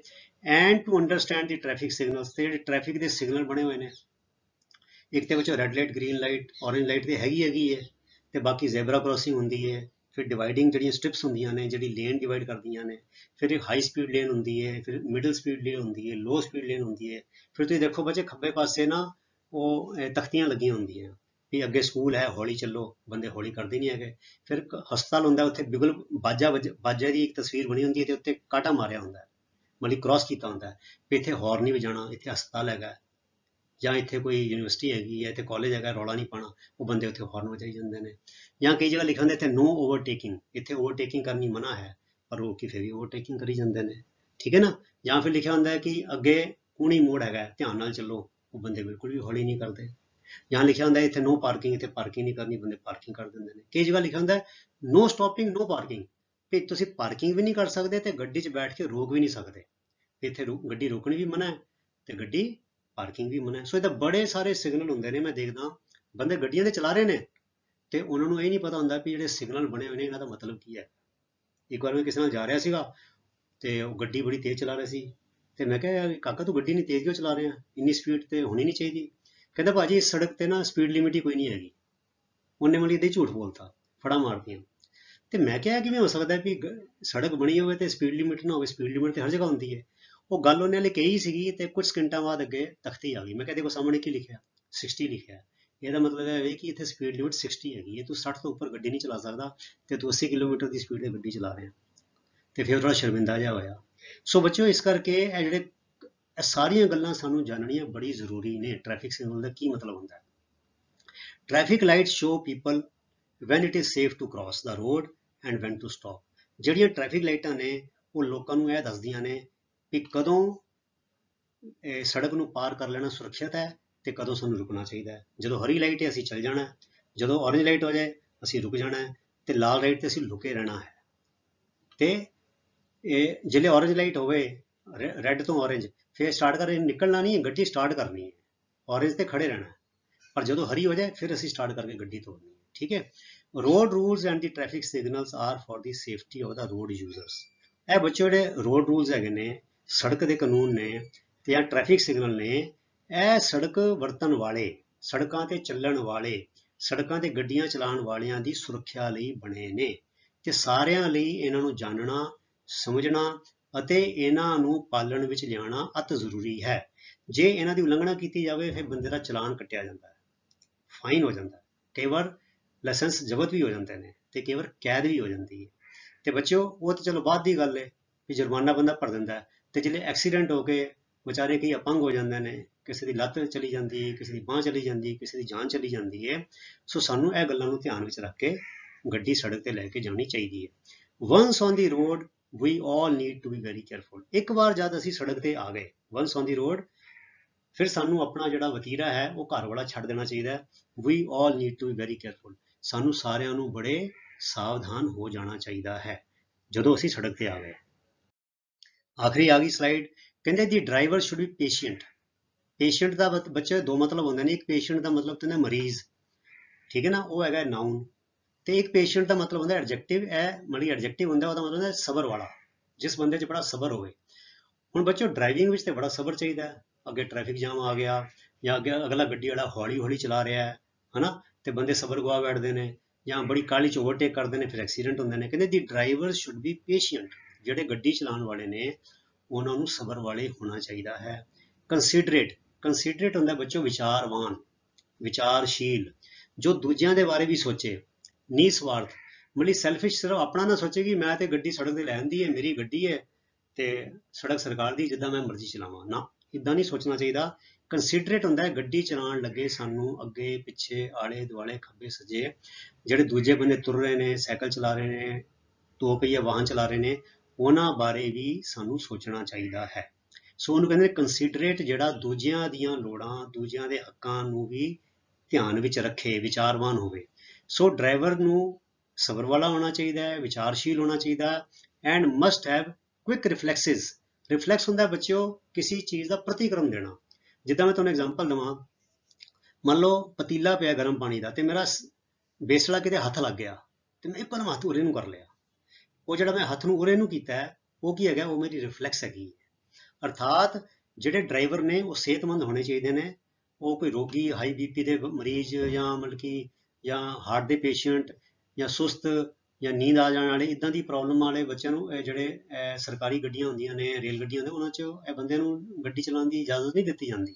And to understand the traffic signals, ਤੇ ਜਿਹੜੇ ਟ੍ਰੈਫਿਕ ਦੇ ਸਿਗਨਲ ਬਣੇ ਹੋਏ ਨੇ, ਇੱਕ ਤੇ ਵਿੱਚੋਂ red light, green light, orange light ਤੇ ਹੈਗੀ ਹੈ, ਤੇ ਬਾਕੀ ਜ਼ੈਬਰਾ ਕ੍ਰਾਸਿੰਗ ਹੁੰਦੀ ਹੈ, ਫਿਰ ਡਿਵਾਈਡਿੰਗ ਜਿਹੜੀਆਂ ਸਟ੍ਰਿਪਸ ਹੁੰਦੀਆਂ ਨੇ, ਜਿਹੜੀ ਲੇਨ ਡਿਵਾਈਡ ਕਰਦੀਆਂ ਨੇ, ਫਿਰ ਇੱਕ ਹਾਈ ਸਪੀਡ ਲੇਨ ਹੁੰਦੀ ਹੈ, ਫਿਰ ਮਿਡਲ ਸਪੀਡ ਲੇਨ ਹੁੰਦੀ ਹੈ, ਲੋ ਸਪੀਡ ਲੇਨ ਹੁੰਦੀ ਹੈ। ਫਿਰ ਤੁਸੀਂ ਦੇਖੋ ਬੱਚੇ ਖੱਬੇ ਪਾਸੇ ਨਾ ਉਹ ਤਖਤੀਆਂ ਲੱਗੀਆਂ ਹੁੰਦੀਆਂ ਵੀ ਅੱਗੇ ਸਕੂਲ ਹੈ, ਹੌਲੀ ਚੱਲੋ, ਬੰਦੇ ਹੌਲੀ ਕਰਦੇ ਨਹੀਂ ਹੈਗੇ। ਫਿਰ ਹਸਪਤਾਲ ਹੁੰਦਾ, ਉੱਥੇ ਬਿਗਲ ਬਾਜੇ ਦੀ ਇੱਕ ਤਸਵੀਰ ਬਣੀ ਹੁੰਦੀ ਹੈ, ਤੇ ਉੱਤੇ ਕਾਂਟਾ ਮਾਰਿਆ ਹੁੰਦਾ, ਮਤਲਬ ਕ੍ਰਾਸ ਕੀਤਾ ਹੁੰਦਾ ਵੀ ਇੱਥੇ ਹੌਰਨ ਨਹੀਂ ਵਜਾਣਾ, ਇੱਥੇ ਹਸਪਤਾਲ ਹੈਗਾ, ਜਾਂ ਇੱਥੇ ਕੋਈ ਯੂਨੀਵਰਸਿਟੀ ਹੈਗੀ ਹੈ, ਇੱਥੇ ਕਾਲਜ ਹੈਗਾ, ਰੌਲਾ ਨਹੀਂ ਪਾਉਣਾ। ਉਹ ਬੰਦੇ ਉੱਥੇ ਹੌਰਨ ਵਜਾਈ ਜਾਂਦੇ ਨੇ। ਜਾਂ ਕਈ ਜਗ੍ਹਾ ਲਿਖਿਆ ਹੁੰਦਾ ਇੱਥੇ ਨੋ ਓਵਰਟੇਕਿੰਗ, ਇੱਥੇ ਓਵਰਟੇਕਿੰਗ ਕਰਨੀ ਮਨਾ ਹੈ, ਪਰ ਉਹ ਕੀ ਫਿਰ ਵੀ ਓਵਰਟੇਕਿੰਗ ਕਰੀ ਜਾਂਦੇ ਨੇ, ਠੀਕ ਹੈ ਨਾ। ਜਾਂ ਫਿਰ ਲਿਖਿਆ ਹੁੰਦਾ ਕਿ ਅੱਗੇ ਕੂਣੀ ਮੋੜ ਹੈਗਾ, ਧਿਆਨ ਨਾਲ ਚੱਲੋ, ਉਹ ਬੰਦੇ ਬਿਲਕੁਲ ਵੀ ਹੌਲੀ ਨਹੀਂ ਕਰਦੇ। ਜਾਂ ਲਿਖਿਆ ਹੁੰਦਾ ਇੱਥੇ ਨੋ ਪਾਰਕਿੰਗ, ਇੱਥੇ ਪਾਰਕਿੰਗ ਨਹੀਂ ਕਰਨੀ, ਬੰਦੇ ਪਾਰਕਿੰਗ ਕਰ ਦਿੰਦੇ ਨੇ। ਕਈ ਜਗ੍ਹਾ ਲਿਖਿਆ ਹੁੰਦਾ ਨੋ ਸਟਾਪਿੰਗ ਨੋ ਪਾਰਕਿੰਗ, ਵੀ ਤੁਸੀਂ ਪਾਰਕਿੰਗ ਵੀ ਨਹੀਂ ਕਰ ਸਕਦੇ ਤੇ ਗੱਡੀ 'ਚ ਬੈਠ ਕੇ ਰੋਕ ਵੀ ਨਹੀਂ ਸਕਦੇ, ਇੱਥੇ ਗੱਡੀ ਰੋਕਣੀ ਵੀ ਮਨਾ ਹੈ ਤੇ ਗੱਡੀ ਪਾਰਕਿੰਗ ਵੀ ਮਨਾ ਹੈ। ਸੋ ਇਹਦਾ ਬੜੇ ਸਾਰੇ ਸਿਗਨਲ ਹੁੰਦੇ ਨੇ। ਮੈਂ ਦੇਖਦਾ ਬੰਦੇ ਗੱਡੀਆਂ ਤੇ ਚਲਾ ਰਹੇ ਨੇ ਤੇ ਉਹਨਾਂ ਨੂੰ ਇਹ ਨਹੀਂ ਪਤਾ ਹੁੰਦਾ ਵੀ ਜਿਹੜੇ ਸਿਗਨਲ ਬਣੇ ਹੋਏ ਨੇ ਇਹਨਾਂ ਦਾ ਮਤਲਬ ਕੀ ਹੈ। ਇੱਕ ਵਾਰ ਮੈਂ ਕਿਸੇ ਨਾਲ ਜਾ ਰਿਹਾ ਸੀਗਾ ਤੇ ਉਹ ਗੱਡੀ ਬੜੀ ਤੇਜ਼ ਚਲਾ ਰਿਹਾ ਸੀ, ਤੇ ਮੈਂ ਕਿਹਾ ਕਾਕਾ ਤੂੰ ਗੱਡੀ ਇੰਨੀ ਤੇਜ਼ ਕਿਉਂ ਚਲਾ ਰਿਹਾ, ਇੰਨੀ ਸਪੀਡ ਤੇ ਹੋਣੀ ਨਹੀਂ ਚਾਹੀਦੀ। ਕਹਿੰਦਾ ਭਾਜੀ ਇਸ ਸੜਕ ਤੇ ਨਾ ਸਪੀਡ ਲਿਮਿਟ ਹੀ ਕੋਈ ਨਹੀਂ ਹੈਗੀ। ਉਹਨੇ ਮੈਨੂੰ ਇੱਦਾਂ ਹੀ ਝੂਠ ਬੋਲਤਾ, ਫੜਾ ਮਾਰਤੀਆਂ। ਤੇ ਮੈਂ ਕਿਹਾ ਕਿਵੇਂ ਹੋ ਸਕਦਾ ਵੀ ਸੜਕ ਬਣੀ ਹੋਵੇ ਤੇ ਸਪੀਡ ਲਿਮਿਟ ਨਾ ਹੋਵੇ, ਸਪੀਡ ਲਿਮਿਟ ਤੇ ਹਰ ਜਗ੍ਹਾ ਹੁੰਦੀ ਹੈ। ਉਹ ਗੱਲ ਉਹਨੇ ਹਲੇ ਕਹੀ ਸੀਗੀ ਤੇ ਕੁਝ ਸਕਿੰਟਾਂ ਬਾਅਦ ਅੱਗੇ ਤਖਤੀ ਆ ਗਈ। ਮੈਂ ਕਿਹਾ ਦੇਖੋ ਸਾਹਮਣੇ ਕੀ ਲਿਖਿਆ, 60 ਲਿਖਿਆ। ਇਹਦਾ ਮਤਲਬ ਇਹ ਹੈ ਕਿ ਇੱਥੇ ਸਪੀਡ ਲਿਮਿਟ 60 ਹੈਗੀ ਹੈ, ਤੂੰ 60 ਤੋਂ ਉੱਪਰ ਗੱਡੀ ਨਹੀਂ ਚਲਾ ਸਕਦਾ ਤੇ ਤੂੰ 80 ਕਿਲੋਮੀਟਰ ਦੀ ਸਪੀਡ ਤੇ ਗੱਡੀ ਚਲਾ ਰਿਹਾ। ਤੇ ਫਿਰ ਥੋੜਾ ਸ਼ਰਮਿੰਦਾ ਜਿਹਾ ਹੋਇਆ। ਸੋ ਬੱਚਿਓ ਇਸ ਕਰਕੇ ਇਹ ਸਾਰੀਆਂ ਗੱਲਾਂ ਸਾਨੂੰ ਜਾਣਨੀਆਂ ਬੜੀ ਜ਼ਰੂਰੀ ਨੇ। ਟ੍ਰੈਫਿਕ ਸਿਗਨਲ ਦਾ ਕੀ ਮਤਲਬ ਹੁੰਦਾ ਹੈ। Traffic lights show people when it is safe to cross the road and when to stop। ਜਿਹੜੀਆਂ ਟ੍ਰੈਫਿਕ ਲਾਈਟਾਂ ਨੇ ਉਹ ਲੋਕਾਂ ਨੂੰ ਇਹ ਦੱਸਦੀਆਂ ਨੇ ਕਿ ਕਦੋਂ ਸੜਕ ਨੂੰ ਪਾਰ ਕਰ ਲੈਣਾ ਸੁਰੱਖਿਅਤ ਹੈ ਤੇ ਕਦੋਂ ਸਾਨੂੰ ਰੁਕਣਾ ਚਾਹੀਦਾ ਹੈ। ਜਦੋਂ ਹਰੀ ਲਾਈਟ ਹੈ ਅਸੀਂ ਚੱਲ ਜਾਣਾ, ਜਦੋਂ ਔਰੇਂਜ ਲਾਈਟ ਹੋ ਜਾਏ ਅਸੀਂ ਰੁਕ ਜਾਣਾ ਹੈ, ਤੇ ਲਾਲ ਲਾਈਟ ਤੇ ਅਸੀਂ ਲੁਕੇ ਰਹਿਣਾ ਹੈ। ਤੇ ਇਹ ਜਿਹੜੇ ਔਰੇਂਜ ਲਾਈਟ ਹੋਵੇ, ਰੈੱਡ ਤੋਂ ਔਰੇਂਜ, ਫਿਰ ਸਟਾਰਟ ਕਰਕੇ ਨਿਕਲਣਾ ਨਹੀਂ ਹੈ, ਗੱਡੀ ਸਟਾਰਟ ਕਰਨੀ ਹੈ। ਔਰੇਂਜ ਤੇ ਖੜੇ ਰਹਿਣਾ, ਪਰ ਜਦੋਂ ਹਰੀ ਹੋ ਜਾਏ ਫਿਰ ਅਸੀਂ ਸਟਾਰਟ ਕਰਕੇ ਗੱਡੀ ਤੋਰਨੀ ਹੈ। ਠੀਕ ਹੈ। Road rules and the traffic signals are for the safety of the road users. ਇਹ ਬੱਚੇ ਜਿਹੜੇ ਰੋਡ ਰੂਲਸ ਹੈਗੇ ਨੇ, ਸੜਕ ਦੇ ਕਾਨੂੰਨ ਨੇ ਤੇ ਜਾਂ ਟ੍ਰੈਫਿਕ ਸਿਗਨਲ ਨੇ, ਇਹ ਸੜਕ ਵਰਤਣ ਵਾਲੇ, ਸੜਕਾਂ ਤੇ ਚੱਲਣ ਵਾਲੇ, ਸੜਕਾਂ ਤੇ ਗੱਡੀਆਂ ਚਲਾਉਣ ਵਾਲਿਆਂ ਦੀ ਸੁਰੱਖਿਆ ਲਈ ਬਣੇ ਨੇ ਤੇ ਸਾਰਿਆਂ ਲਈ ਇਹਨਾਂ ਨੂੰ ਜਾਣਨਾ, ਸਮਝਣਾ ਅਤੇ ਇਹਨਾਂ ਨੂੰ ਪਾਲਣ ਵਿੱਚ ਲਿਆਉਣਾ ਅਤ ਜ਼ਰੂਰੀ ਹੈ। ਜੇ ਇਹਨਾਂ ਦੀ ਉਲੰਘਣਾ ਕੀਤੀ ਜਾਵੇ ਫਿਰ ਬੰਦੇ ਦਾ ਚਲਾਨ ਕੱਟਿਆ ਜਾਂਦਾ ਹੈ, ਫਾਈਨ ਹੋ ਜਾਂਦਾ, ਕਈ ਵਾਰ ਲਾਇਸੈਂਸ ਜ਼ਬਤ ਵੀ ਹੋ ਜਾਂਦੇ ਨੇ ਤੇ ਕਈ ਵਾਰ ਕੈਦ ਵੀ ਹੋ ਜਾਂਦੀ ਹੈ। ਤੇ ਬੱਚਿਓ ਉਹ ਤਾਂ ਚਲੋ ਬਾਅਦ ਦੀ ਗੱਲ ਹੈ ਵੀ ਜੁਰਮਾਨਾ ਬੰਦਾ ਭਰ ਦਿੰਦਾ ਹੈ। ਤੇ ਜਿਹੜੇ ਐਕਸੀਡੈਂਟ ਹੋ ਕੇ ਵਿਚਾਰੇ ਕਈ ਅਪੰਗ ਹੋ ਜਾਂਦੇ ਨੇ, ਕਿਸੇ ਦੀ ਲੱਤ ਚਲੀ ਜਾਂਦੀ, ਕਿਸੇ ਦੀ ਬਾਂਹ ਚਲੀ ਜਾਂਦੀ, ਕਿਸੇ ਦੀ ਜਾਨ ਚਲੀ ਜਾਂਦੀ ਹੈ। ਸੋ ਸਾਨੂੰ ਇਹ ਗੱਲਾਂ ਨੂੰ ਧਿਆਨ ਵਿੱਚ ਰੱਖ ਕੇ ਗੱਡੀ ਸੜਕ ਤੇ ਲੈ ਕੇ ਜਾਣੀ ਚਾਹੀਦੀ ਹੈ। Once on the road we all need to be very careful. ਇੱਕ ਵਾਰ ਜਦ ਅਸੀਂ ਸੜਕ ਤੇ ਆ ਗਏ, ਵਨਸ ਔਨ ਦੀ ਰੋਡ, ਫਿਰ ਸਾਨੂੰ ਆਪਣਾ ਜਿਹੜਾ ਵਤੀਰਾ ਹੈ ਉਹ ਘਰ ਵਾਲਾ ਛੱਡ ਦੇਣਾ ਚਾਹੀਦਾ ਹੈ। We all need to be very careful. ਸਾਨੂੰ ਸਾਰਿਆਂ ਨੂੰ ਬੜੇ ਸਾਵਧਾਨ ਹੋ ਜਾਣਾ ਚਾਹੀਦਾ ਹੈ ਜਦੋਂ ਅਸੀਂ ਸੜਕ ਤੇ ਆ ਗਏ। ਆਖਰੀ ਆ ਗਈ ਸਲਾਈਡ, ਕਹਿੰਦੇ the driver should be patient. Patient ਦਾ ਬੱਚੇ ਦੋ ਮਤਲਬ ਹੁੰਦੇ ਨੇ। ਇੱਕ ਪੇਸ਼ੈਂਟ ਦਾ ਮਤਲਬ ਤੇ ਮਰੀਜ਼, ਠੀਕ ਹੈ ਨਾ, ਉਹ ਹੈਗਾ ਨਾਊਨ। ਤੇ ਇੱਕ ਪੇਸ਼ੈਂਟ ਦਾ ਮਤਲਬ ਹੁੰਦਾ ਐਡਜੈਕਟਿਵ। ਇਹ ਮਤਲਬ ਐਡਜੈਕਟਿਵ ਹੁੰਦਾ, ਉਹਦਾ ਮਤਲਬ ਹੁੰਦਾ ਸਬਰ ਵਾਲਾ, ਜਿਸ ਬੰਦੇ 'ਚ ਬੜਾ ਸਬਰ ਹੋਵੇ। ਹੁਣ ਬੱਚੋ ਡਰਾਈਵਿੰਗ ਵਿੱਚ ਤੇ ਬੜਾ ਸਬਰ ਚਾਹੀਦਾ ਹੈ। ਅੱਗੇ ਟ੍ਰੈਫਿਕ ਜਾਮ ਆ ਗਿਆ ਜਾਂ ਅੱਗੇ ਅਗਲਾ ਗੱਡੀ ਵਾਲਾ ਹੌਲੀ ਹੌਲੀ ਚਲਾ ਰਿਹਾ ਹੈ ਹਨਾ, ਤੇ ਬੰਦੇ ਸਬਰ ਗਵਾ ਬੈਠਦੇ ਨੇ ਜਾਂ ਬੜੀ ਕਾਹਲੀ 'ਚ ਓਵਰਟੇਕ ਕਰਦੇ ਨੇ, ਫਿਰ ਐਕਸੀਡੈਂਟ ਹੁੰਦੇ ਨੇ। ਕਹਿੰਦੇ the driver should be patient. ਜਿਹੜੇ ਗੱਡੀ ਚਲਾਉਣ ਵਾਲੇ ਨੇ ਉਹਨਾਂ ਨੂੰ ਸਬਰ ਵਾਲੇ ਹੋਣਾ ਚਾਹੀਦਾ ਹੈ। ਕੰਸੀਡਰੇਟ, ਕੰਸੀਡਰੇਟ ਹੁੰਦਾ ਬੱਚੋ ਵਿਚਾਰਵਾਨ, ਵਿਚਾਰਸ਼ੀਲ, ਜੋ ਦੂਜਿਆਂ ਦੇ ਬਾਰੇ ਵੀ ਸੋਚੇ, ਨਿਸਵਾਰਥ, ਮਤਲਬ ਸੈਲਫਿਸ਼, ਸਿਰਫ ਆਪਣਾ ਨਾ ਸੋਚੇ ਕਿ ਮੈਂ ਤੇ ਗੱਡੀ ਸੜਕ ਤੇ ਲੈ ਆਂਦੀ ਹੈ, ਮੇਰੀ ਗੱਡੀ ਹੈ ਤੇ ਸੜਕ ਸਰਕਾਰ ਦੀ, ਜਿੱਦਾਂ ਮੈਂ ਮਰਜ਼ੀ ਚਲਾਵਾਂ ਨਾ, ਇੱਦਾਂ ਨਹੀਂ ਸੋਚਣਾ ਚਾਹੀਦਾ। ਕੰਸੀਡਰੇਟ ਹੁੰਦਾ ਹੈ ਗੱਡੀ ਚਲਾਉਣ ਲੱਗੇ ਸਾਨੂੰ ਅੱਗੇ ਪਿੱਛੇ ਆਲੇ ਦੁਆਲੇ ਖੱਬੇ ਸੱਜੇ ਜਿਹੜੇ ਦੂਜੇ ਬੰਦੇ ਤੁਰ ਰਹੇ ਨੇ, ਸਾਈਕਲ ਚਲਾ ਰਹੇ ਨੇ, ਦੋ ਪਹੀਆ ਵਾਹਨ ਚਲਾ ਰਹੇ ਨੇ, ਉਹਨਾਂ ਬਾਰੇ ਵੀ ਸਾਨੂੰ ਸੋਚਣਾ ਚਾਹੀਦਾ ਹੈ। ਸੋ ਉਹਨੂੰ ਕਹਿੰਦੇ ਕੰਸੀਡਰੇਟ, ਜਿਹੜਾ ਦੂਜਿਆਂ ਦੀਆਂ ਲੋੜਾਂ, ਦੂਜਿਆਂ ਦੇ ਹੱਕਾਂ ਨੂੰ ਵੀ ਧਿਆਨ ਵਿੱਚ ਰੱਖੇ, ਵਿਚਾਰਵਾਨ ਹੋਵੇ। ਸੋ ਡਰਾਈਵਰ ਨੂੰ ਸਬਰ ਵਾਲਾ ਹੋਣਾ ਚਾਹੀਦਾ ਹੈ, ਵਿਚਾਰਸ਼ੀਲ ਹੋਣਾ ਚਾਹੀਦਾ ਹੈ and must have quick reflexes. Reflex ਹੁੰਦਾ ਬੱਚਿਓ ਕਿਸੇ ਚੀਜ਼ ਦਾ ਪ੍ਰਤੀਕਰਮ ਦੇਣਾ। ਜਿੱਦਾਂ ਮੈਂ ਤੁਹਾਨੂੰ ਐਗਜ਼ਾਮਪਲ ਦੇਵਾਂ, ਮੰਨ ਲਓ ਪਤੀਲਾ ਪਿਆ ਗਰਮ ਪਾਣੀ ਦਾ ਤੇ ਮੇਰਾ ਬੇਸਲਾ ਕਿਤੇ ਹੱਥ ਲੱਗ ਗਿਆ ਤੇ ਮੈਂ ਇੱਕਦਮ ਹੱਥ ਉਰੇ ਨੂੰ ਕਰ ਲਿਆ। ਉਹ ਜਿਹੜਾ ਮੈਂ ਹੱਥ ਨੂੰ ਉਰੇ ਨੂੰ ਕੀਤਾ ਹੈ ਉਹ ਕੀ ਹੈਗਾ, ਉਹ ਮੇਰੀ ਰਿਫਲੈਕਸ ਹੈਗੀ ਹੈ। ਅਰਥਾਤ ਜਿਹੜੇ ਡਰਾਈਵਰ ਨੇ ਉਹ ਸਿਹਤਮੰਦ ਹੋਣੇ ਚਾਹੀਦੇ ਨੇ। ਉਹ ਕੋਈ ਰੋਗੀ, ਹਾਈ ਬੀਪੀ ਦੇ ਮਰੀਜ਼ ਜਾਂ ਮਤਲਬ ਕਿ ਜਾਂ ਹਾਰਟ ਦੇ ਪੇਸ਼ੈਂਟ ਜਾਂ ਸੁਸਤ ਜਾਂ ਨੀਂਦ ਆ ਜਾਣ ਵਾਲੇ, ਇੱਦਾਂ ਦੀ ਪ੍ਰੋਬਲਮ ਵਾਲੇ ਬੱਚਿਆਂ ਨੂੰ ਜਿਹੜੇ ਸਰਕਾਰੀ ਗੱਡੀਆਂ ਹੁੰਦੀਆਂ ਨੇ, ਰੇਲ ਗੱਡੀਆਂ ਹੁੰਦੀਆਂ, ਉਹਨਾਂ 'ਚ ਇਹ ਬੰਦੇ ਨੂੰ ਗੱਡੀ ਚਲਾਉਣ ਦੀ ਇਜਾਜ਼ਤ ਨਹੀਂ ਦਿੱਤੀ ਜਾਂਦੀ।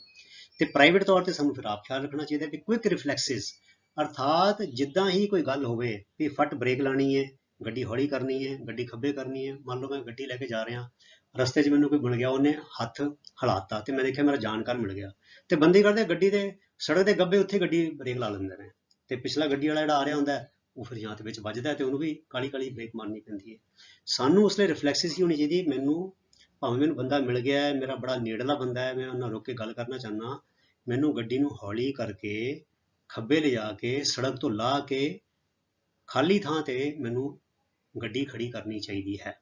ਤੇ ਪ੍ਰਾਈਵੇਟ ਤੌਰ ਤੇ ਸਾਨੂੰ ਫਿਰ ਆਪ ਖਿਆਲ ਰੱਖਣਾ ਚਾਹੀਦਾ ਵੀ ਕੁਇਕ ਰਿਫਲੈਕਸਿਸ, ਅਰਥਾਤ ਜਿੱਦਾਂ ਹੀ ਕੋਈ ਗੱਲ ਹੋਵੇ ਵੀ ਫਟ ਬ੍ਰੇਕ ਲਾਣੀ ਹੈ, ਗੱਡੀ ਹੌਲੀ ਕਰਨੀ ਹੈ, ਗੱਡੀ ਖੱਬੇ ਕਰਨੀ ਹੈ। ਮੰਨ ਲਓ ਮੈਂ ਗੱਡੀ ਲੈ ਕੇ ਜਾ ਰਿਹਾ, ਰਸਤੇ 'ਚ ਮੈਨੂੰ ਕੋਈ ਮਿਲ ਗਿਆ, ਉਹਨੇ ਹੱਥ ਹਿਲਾਤਾ ਤੇ ਮੈਂ ਦੇਖਿਆ ਮੇਰਾ ਜਾਣਕਾਰ ਮਿਲ ਗਿਆ, ਤੇ ਬੰਦੇ ਕਰਦੇ ਗੱਡੀ ਦੇ ਸੜਕ ਦੇ ਗੱਬੇ ਉੱਥੇ ਗੱਡੀ ਬ੍ਰੇਕ ਲਾ ਲੈਂਦੇ ਨੇ, ਤੇ ਪਿਛਲਾ ਗੱਡੀ ਵਾਲਾ ਜਿਹੜਾ ਆ ਰਿਹਾ ਹੁੰਦਾ ਉਹ ਫਿਰ ਜਾਂ ਤੇ ਵਿੱਚ ਵੱਜਦਾ ਤੇ ਉਹਨੂੰ ਵੀ ਕਾਲੀ ਕਾਲੀ ਬ੍ਰੇਕ ਮਾਰਨੀ ਪੈਂਦੀ ਹੈ। ਸਾਨੂੰ ਉਸ ਲਈ ਰਿਫਲੈਕਸਿਸ ਹੀ ਹੋਣੀ ਚਾਹੀਦੀ। ਮੈਨੂੰ ਭਾਵੇਂ ਮੈਨੂੰ ਬੰਦਾ ਮਿਲ ਗਿਆ ਹੈ, ਮੇਰਾ ਬੜਾ ਨੇੜਲਾ ਬੰਦਾ ਹੈ, ਮੈਂ ਉਹਨਾਂ ਰੁਕ ਕੇ ਗੱਲ ਕਰਨਾ ਚਾਹੁੰਦਾ, ਮੈਨੂੰ ਗੱਡੀ ਨੂੰ ਹੌਲੀ ਕਰਕੇ ਖੱਬੇ ਲਿਜਾ ਕੇ ਸੜਕ ਤੋਂ ਲਾਹ ਕੇ ਖਾਲੀ ਥਾਂ ਤੇ ਮੈਨੂੰ ਗੱਡੀ ਖੜੀ ਕਰਨੀ ਚਾਹੀਦੀ ਹੈ।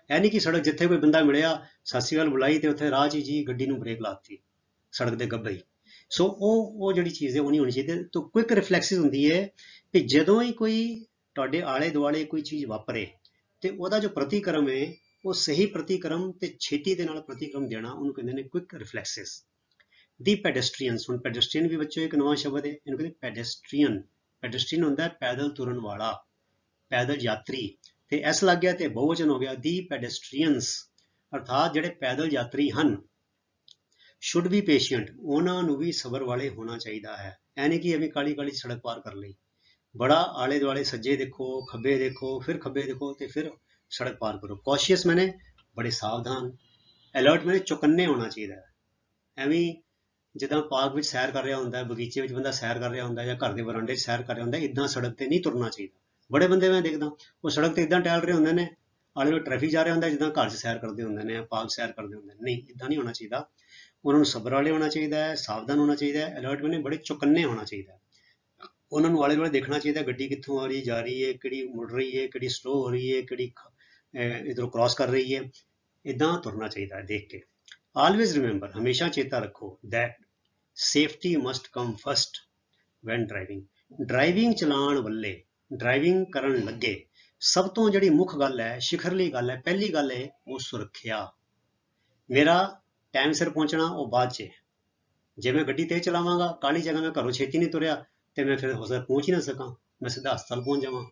ਇਹ ਨਹੀਂ ਕਿ ਸੜਕ ਜਿੱਥੇ ਕੋਈ ਬੰਦਾ ਮਿਲਿਆ ਸਤਿ ਸ਼੍ਰੀ ਅਕਾਲ ਬੁਲਾਈ ਤੇ ਉੱਥੇ ਰਾਹ 'ਚ ਜੀ ਗੱਡੀ ਨੂੰ ਬ੍ਰੇਕ ਲਾਤੀ ਸੜਕ ਦੇ ਗੱਬੇ ਹੀ। ਸੋ ਉਹ ਜਿਹੜੀ ਚੀਜ਼ ਹੈ ਉਹ ਨਹੀਂ ਹੋਣੀ ਚਾਹੀਦੀ। ਤਾਂ ਕੁਇਕ ਰਿਫਲੈਕਸਿਸ ਹੁੰਦੀ ਹੈ ਕਿ ਜਦੋਂ ਹੀ ਕੋਈ ਤੁਹਾਡੇ ਆਲੇ ਦੁਆਲੇ ਕੋਈ ਚੀਜ਼ ਵਾਪਰੇ, ਤੇ ਉਹਦਾ ਜੋ ਪ੍ਰਤੀਕਰਮ ਹੈ ਉਹ ਸਹੀ ਪ੍ਰਤੀਕਰਮ ਤੇ ਛੇਤੀ ਦੇ ਨਾਲ ਪ੍ਰਤੀਕਰਮ ਦੇਣਾ ਉਹਨੂੰ ਕਹਿੰਦੇ ਨੇ ਕੁਇਕ ਰਿਫਲੈਕਸਿਸ। ਦੀ ਪੈਡੈਸਟਰੀਅਨਸ, ਹੁਣ ਪੈਡੈਸਟਰੀਅਨ ਵੀ ਬੱਚੋ ਇੱਕ ਨਵਾਂ ਸ਼ਬਦ ਹੈ, ਇਹਨੂੰ ਕਹਿੰਦੇ ਪੈਡੈਸਟਰੀਅਨ। ਪੈਡੈਸਟਰੀਅਨ ਹੁੰਦਾ ਪੈਦਲ ਤੁਰਨ ਵਾਲਾ, ਪੈਦਲ ਯਾਤਰੀ, ਤੇ ਐਸ ਲੱਗ ਗਿਆ ਤੇ ਬਹੁਵਚਨ ਹੋ ਗਿਆ। ਦੀ ਪੈਡੈਸਟਰੀਅਨਸ ਅਰਥਾਤ ਜਿਹੜੇ ਪੈਦਲ ਯਾਤਰੀ ਹਨ ਸ਼ੁੱਡ ਬੀ ਪੇਸ਼ੈਂਟ, ਉਹਨਾਂ ਨੂੰ ਵੀ ਸਬਰ ਵਾਲੇ ਹੋਣਾ ਚਾਹੀਦਾ ਹੈ। ਐ ਨਹੀਂ ਕਿ ਐਵੇਂ ਕਾਲੀ ਕਾਲੀ ਸੜਕ ਪਾਰ ਕਰ ਲਈ, ਬੜਾ ਆਲੇ ਦੁਆਲੇ ਸੱਜੇ ਦੇਖੋ, ਖੱਬੇ ਦੇਖੋ, ਫਿਰ ਖੱਬੇ ਦੇਖੋ ਤੇ ਫਿਰ ਸੜਕ ਪਾਰ ਕਰੋ। ਕੌਸ਼ੀਅਸ ਮੈਨੇ ਬੜੇ ਸਾਵਧਾਨ, ਅਲਰਟ ਮੈਨੇ ਚੁਕੰਨੇ ਹੋਣਾ ਚਾਹੀਦਾ ਹੈ। ਐਵੇਂ ਜਿੱਦਾਂ ਪਾਰਕ ਵਿੱਚ ਸੈਰ ਕਰ ਰਿਹਾ ਹੁੰਦਾ, ਬਗੀਚੇ ਵਿੱਚ ਬੰਦਾ ਸੈਰ ਕਰ ਰਿਹਾ ਹੁੰਦਾ ਜਾਂ ਘਰ ਦੇ ਵਰਾਂਡੇ 'ਚ ਸੈਰ ਕਰ ਰਿਹਾ ਹੁੰਦਾ, ਇੱਦਾਂ ਸੜਕ ਤੇ ਨਹੀਂ ਤੁਰਨਾ ਚਾਹੀਦਾ। ਬੜੇ ਬੰਦੇ ਮੈਂ ਦੇਖਦਾ ਉਹ ਸੜਕ ਤੇ ਇੱਦਾਂ ਟਹਿਲ ਰਹੇ ਹੁੰਦੇ ਨੇ, ਆਲੇ ਦੁਆਲੇ ਟ੍ਰੈਫਿਕ ਜਾ ਰਿਹਾ ਹੁੰਦਾ ਜਿੱਦਾਂ ਘਰ 'ਚ ਸੈਰ ਕਰਦੇ ਹੁੰਦੇ ਨੇ, ਪਾਰਕ ਸੈਰ ਕਰਦੇ ਹੁੰਦੇ ਨੇ। ਨਹੀਂ, ਇੱਦਾਂ ਨਹੀਂ ਹੋਣਾ ਚਾਹੀਦਾ। ਉਹਨਾਂ ਨੂੰ ਸਬਰ ਵਾਲੇ ਹੋਣਾ ਚਾਹੀਦਾ ਹੈ, ਸਾਵਧਾਨ ਹੋਣਾ ਚਾਹੀਦਾ ਹੈ, ਅਲਰਟ ਮੈਨੇ ਬੜੇ ਚੁਕੰਨੇ ਹੋਣਾ ਚਾਹੀਦਾ ਹੈ। ਉਹਨਾਂ ਨੂੰ ਆਲੇ ਦੁਆਲੇ ਦੇਖਣਾ ਚਾਹੀਦਾ ਗੱਡੀ ਕਿੱਥੋਂ ਆ ਰਹੀ ਜਾ ਰਹੀ ਹੈ, ਕਿਹੜੀ ਮੁੜ ਰਹੀ ਹੈ, ਕਿਹੜੀ ਸਲੋ ਹੋ ਰਹੀ ਹੈ, ਕਿਹੜੀ ਇੱਧਰੋਂ ਕ੍ਰਾਸ ਕਰ ਰਹੀ ਹੈ, ਇੱਦਾਂ ਤੁਰਨਾ ਚਾਹੀਦਾ ਹੈ ਦੇਖ ਕੇ। ਆਲਵੇਜ਼ ਰਿਮੈਂਬਰ, ਹਮੇਸ਼ਾ ਚੇਤਾ ਰੱਖੋ that safety must come first when driving. Driving ਚਲਾਉਣ ਵੱਲੇ, ਡਰਾਈਵਿੰਗ ਕਰਨ ਲੱਗੇ ਸਭ ਤੋਂ ਜਿਹੜੀ ਮੁੱਖ ਗੱਲ ਹੈ, ਸਿਖਰਲੀ ਗੱਲ ਹੈ, ਪਹਿਲੀ ਗੱਲ ਹੈ ਉਹ ਸੁਰੱਖਿਆ। ਮੇਰਾ ਟਾਈਮ ਸਿਰ ਪਹੁੰਚਣਾ ਉਹ ਬਾਅਦ 'ਚ। ਜੇ ਮੈਂ ਗੱਡੀ ਤੇਜ਼ ਚਲਾਵਾਂਗਾ, ਕਾਹਲੀ ਜਗ੍ਹਾ ਮੈਂ ਘਰੋਂ ਛੇਤੀ ਨਹੀਂ ਤੁਰਿਆ ਤੇ ਮੈਂ ਫਿਰ ਹੋ ਸਕਦਾ ਪਹੁੰਚ ਹੀ ਨਾ ਸਕਾਂ, ਮੈਂ ਸਿੱਧਾ ਹਸਪਤਾਲ ਪਹੁੰਚ ਜਾਵਾਂ।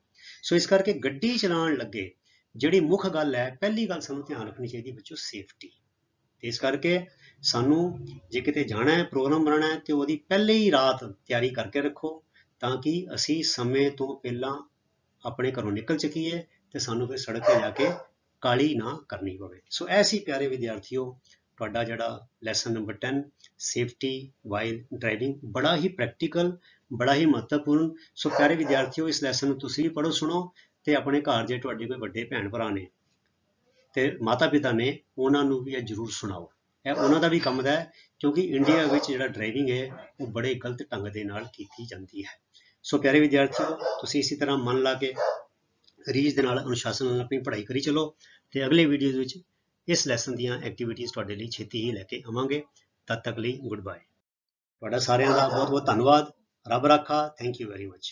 ਸੋ ਇਸ ਕਰਕੇ ਗੱਡੀ ਚਲਾਉਣ ਲੱਗੇ ਜਿਹੜੀ ਮੁੱਖ ਗੱਲ ਹੈ, ਪਹਿਲੀ ਗੱਲ ਸਾਨੂੰ ਧਿਆਨ ਰੱਖਣੀ ਚਾਹੀਦੀ ਬੱਚੋ, ਸੇਫਟੀ। ਤੇ ਇਸ ਕਰਕੇ ਸਾਨੂੰ ਜੇ ਕਿਤੇ ਜਾਣਾ ਹੈ, ਪ੍ਰੋਗਰਾਮ ਬਣਾਉਣਾ ਹੈ, ਤੇ ਉਹਦੀ ਪਹਿਲੇ ਹੀ ਰਾਤ ਤਿਆਰੀ ਕਰਕੇ ਰੱਖੋ ਤਾਂ ਕਿ ਅਸੀਂ ਸਮੇਂ ਤੋਂ ਪਹਿਲਾਂ ਆਪਣੇ ਘਰੋਂ ਨਿਕਲ ਸਕੀਏ ਤੇ ਸਾਨੂੰ ਫਿਰ ਸੜਕ ਤੇ ਜਾ ਕੇ ਕਾਹਲੀ ਨਾ ਕਰਨੀ ਪਵੇ। ਸੋ ਐਸੀ ਪਿਆਰੇ ਵਿਦਿਆਰਥੀਓ, ਤੁਹਾਡਾ ਜਿਹੜਾ lesson number 10 safety while driving, ਬੜਾ ਹੀ ਪ੍ਰੈਕਟੀਕਲ, ਬੜਾ ਹੀ ਮਹੱਤਵਪੂਰਨ। ਸੋ ਪਿਆਰੇ ਵਿਦਿਆਰਥੀਓ, ਇਸ ਲੈਸਨ ਨੂੰ ਤੁਸੀਂ ਵੀ ਪੜ੍ਹੋ, ਸੁਣੋ ਤੇ ਆਪਣੇ ਘਰ ਜੇ ਤੁਹਾਡੇ ਕੋਈ ਵੱਡੇ ਭੈਣ ਭਰਾ ਨੇ ਤੇ ਮਾਤਾ ਪਿਤਾ ਨੇ, ਉਹਨਾਂ ਨੂੰ ਵੀ ਇਹ ਜ਼ਰੂਰ ਸੁਣਾਓ। ਇਹ ਉਹਨਾਂ ਦਾ ਵੀ ਕੰਮ ਦਾ ਹੈ, ਕਿਉਂਕਿ ਇੰਡੀਆ ਵਿੱਚ ਜਿਹੜਾ ਡਰਾਈਵਿੰਗ ਹੈ ਉਹ ਬੜੇ ਗਲਤ ਢੰਗ ਦੇ ਨਾਲ ਕੀਤੀ ਜਾਂਦੀ ਹੈ। ਸੋ ਪਿਆਰੇ ਵਿਦਿਆਰਥੀਓ, ਤੁਸੀਂ ਇਸੇ ਤਰ੍ਹਾਂ ਮਨ ਲਾ ਕੇ ਰੀਝ ਦੇ ਨਾਲ, ਅਨੁਸ਼ਾਸਨ ਨਾਲ ਆਪਣੀ ਪੜ੍ਹਾਈ ਕਰੀ ਚਲੋ ਤੇ ਅਗਲੇ ਵੀਡੀਓਜ਼ ਵਿੱਚ ਇਸ ਲੈਸਨ ਦੀਆਂ ਐਕਟੀਵਿਟੀਜ਼ ਤੁਹਾਡੇ ਲਈ ਛੇਤੀ ਹੀ ਲੈ ਕੇ ਆਵਾਂਗੇ। ਤਦ ਤੱਕ ਲਈ ਗੁੱਡ ਬਾਏ। ਤੁਹਾਡਾ ਸਾਰਿਆਂ ਦਾ ਬਹੁਤ ਬਹੁਤ ਧੰਨਵਾਦ। ਰੱਬ ਰਾਖਾ। Thank you very much.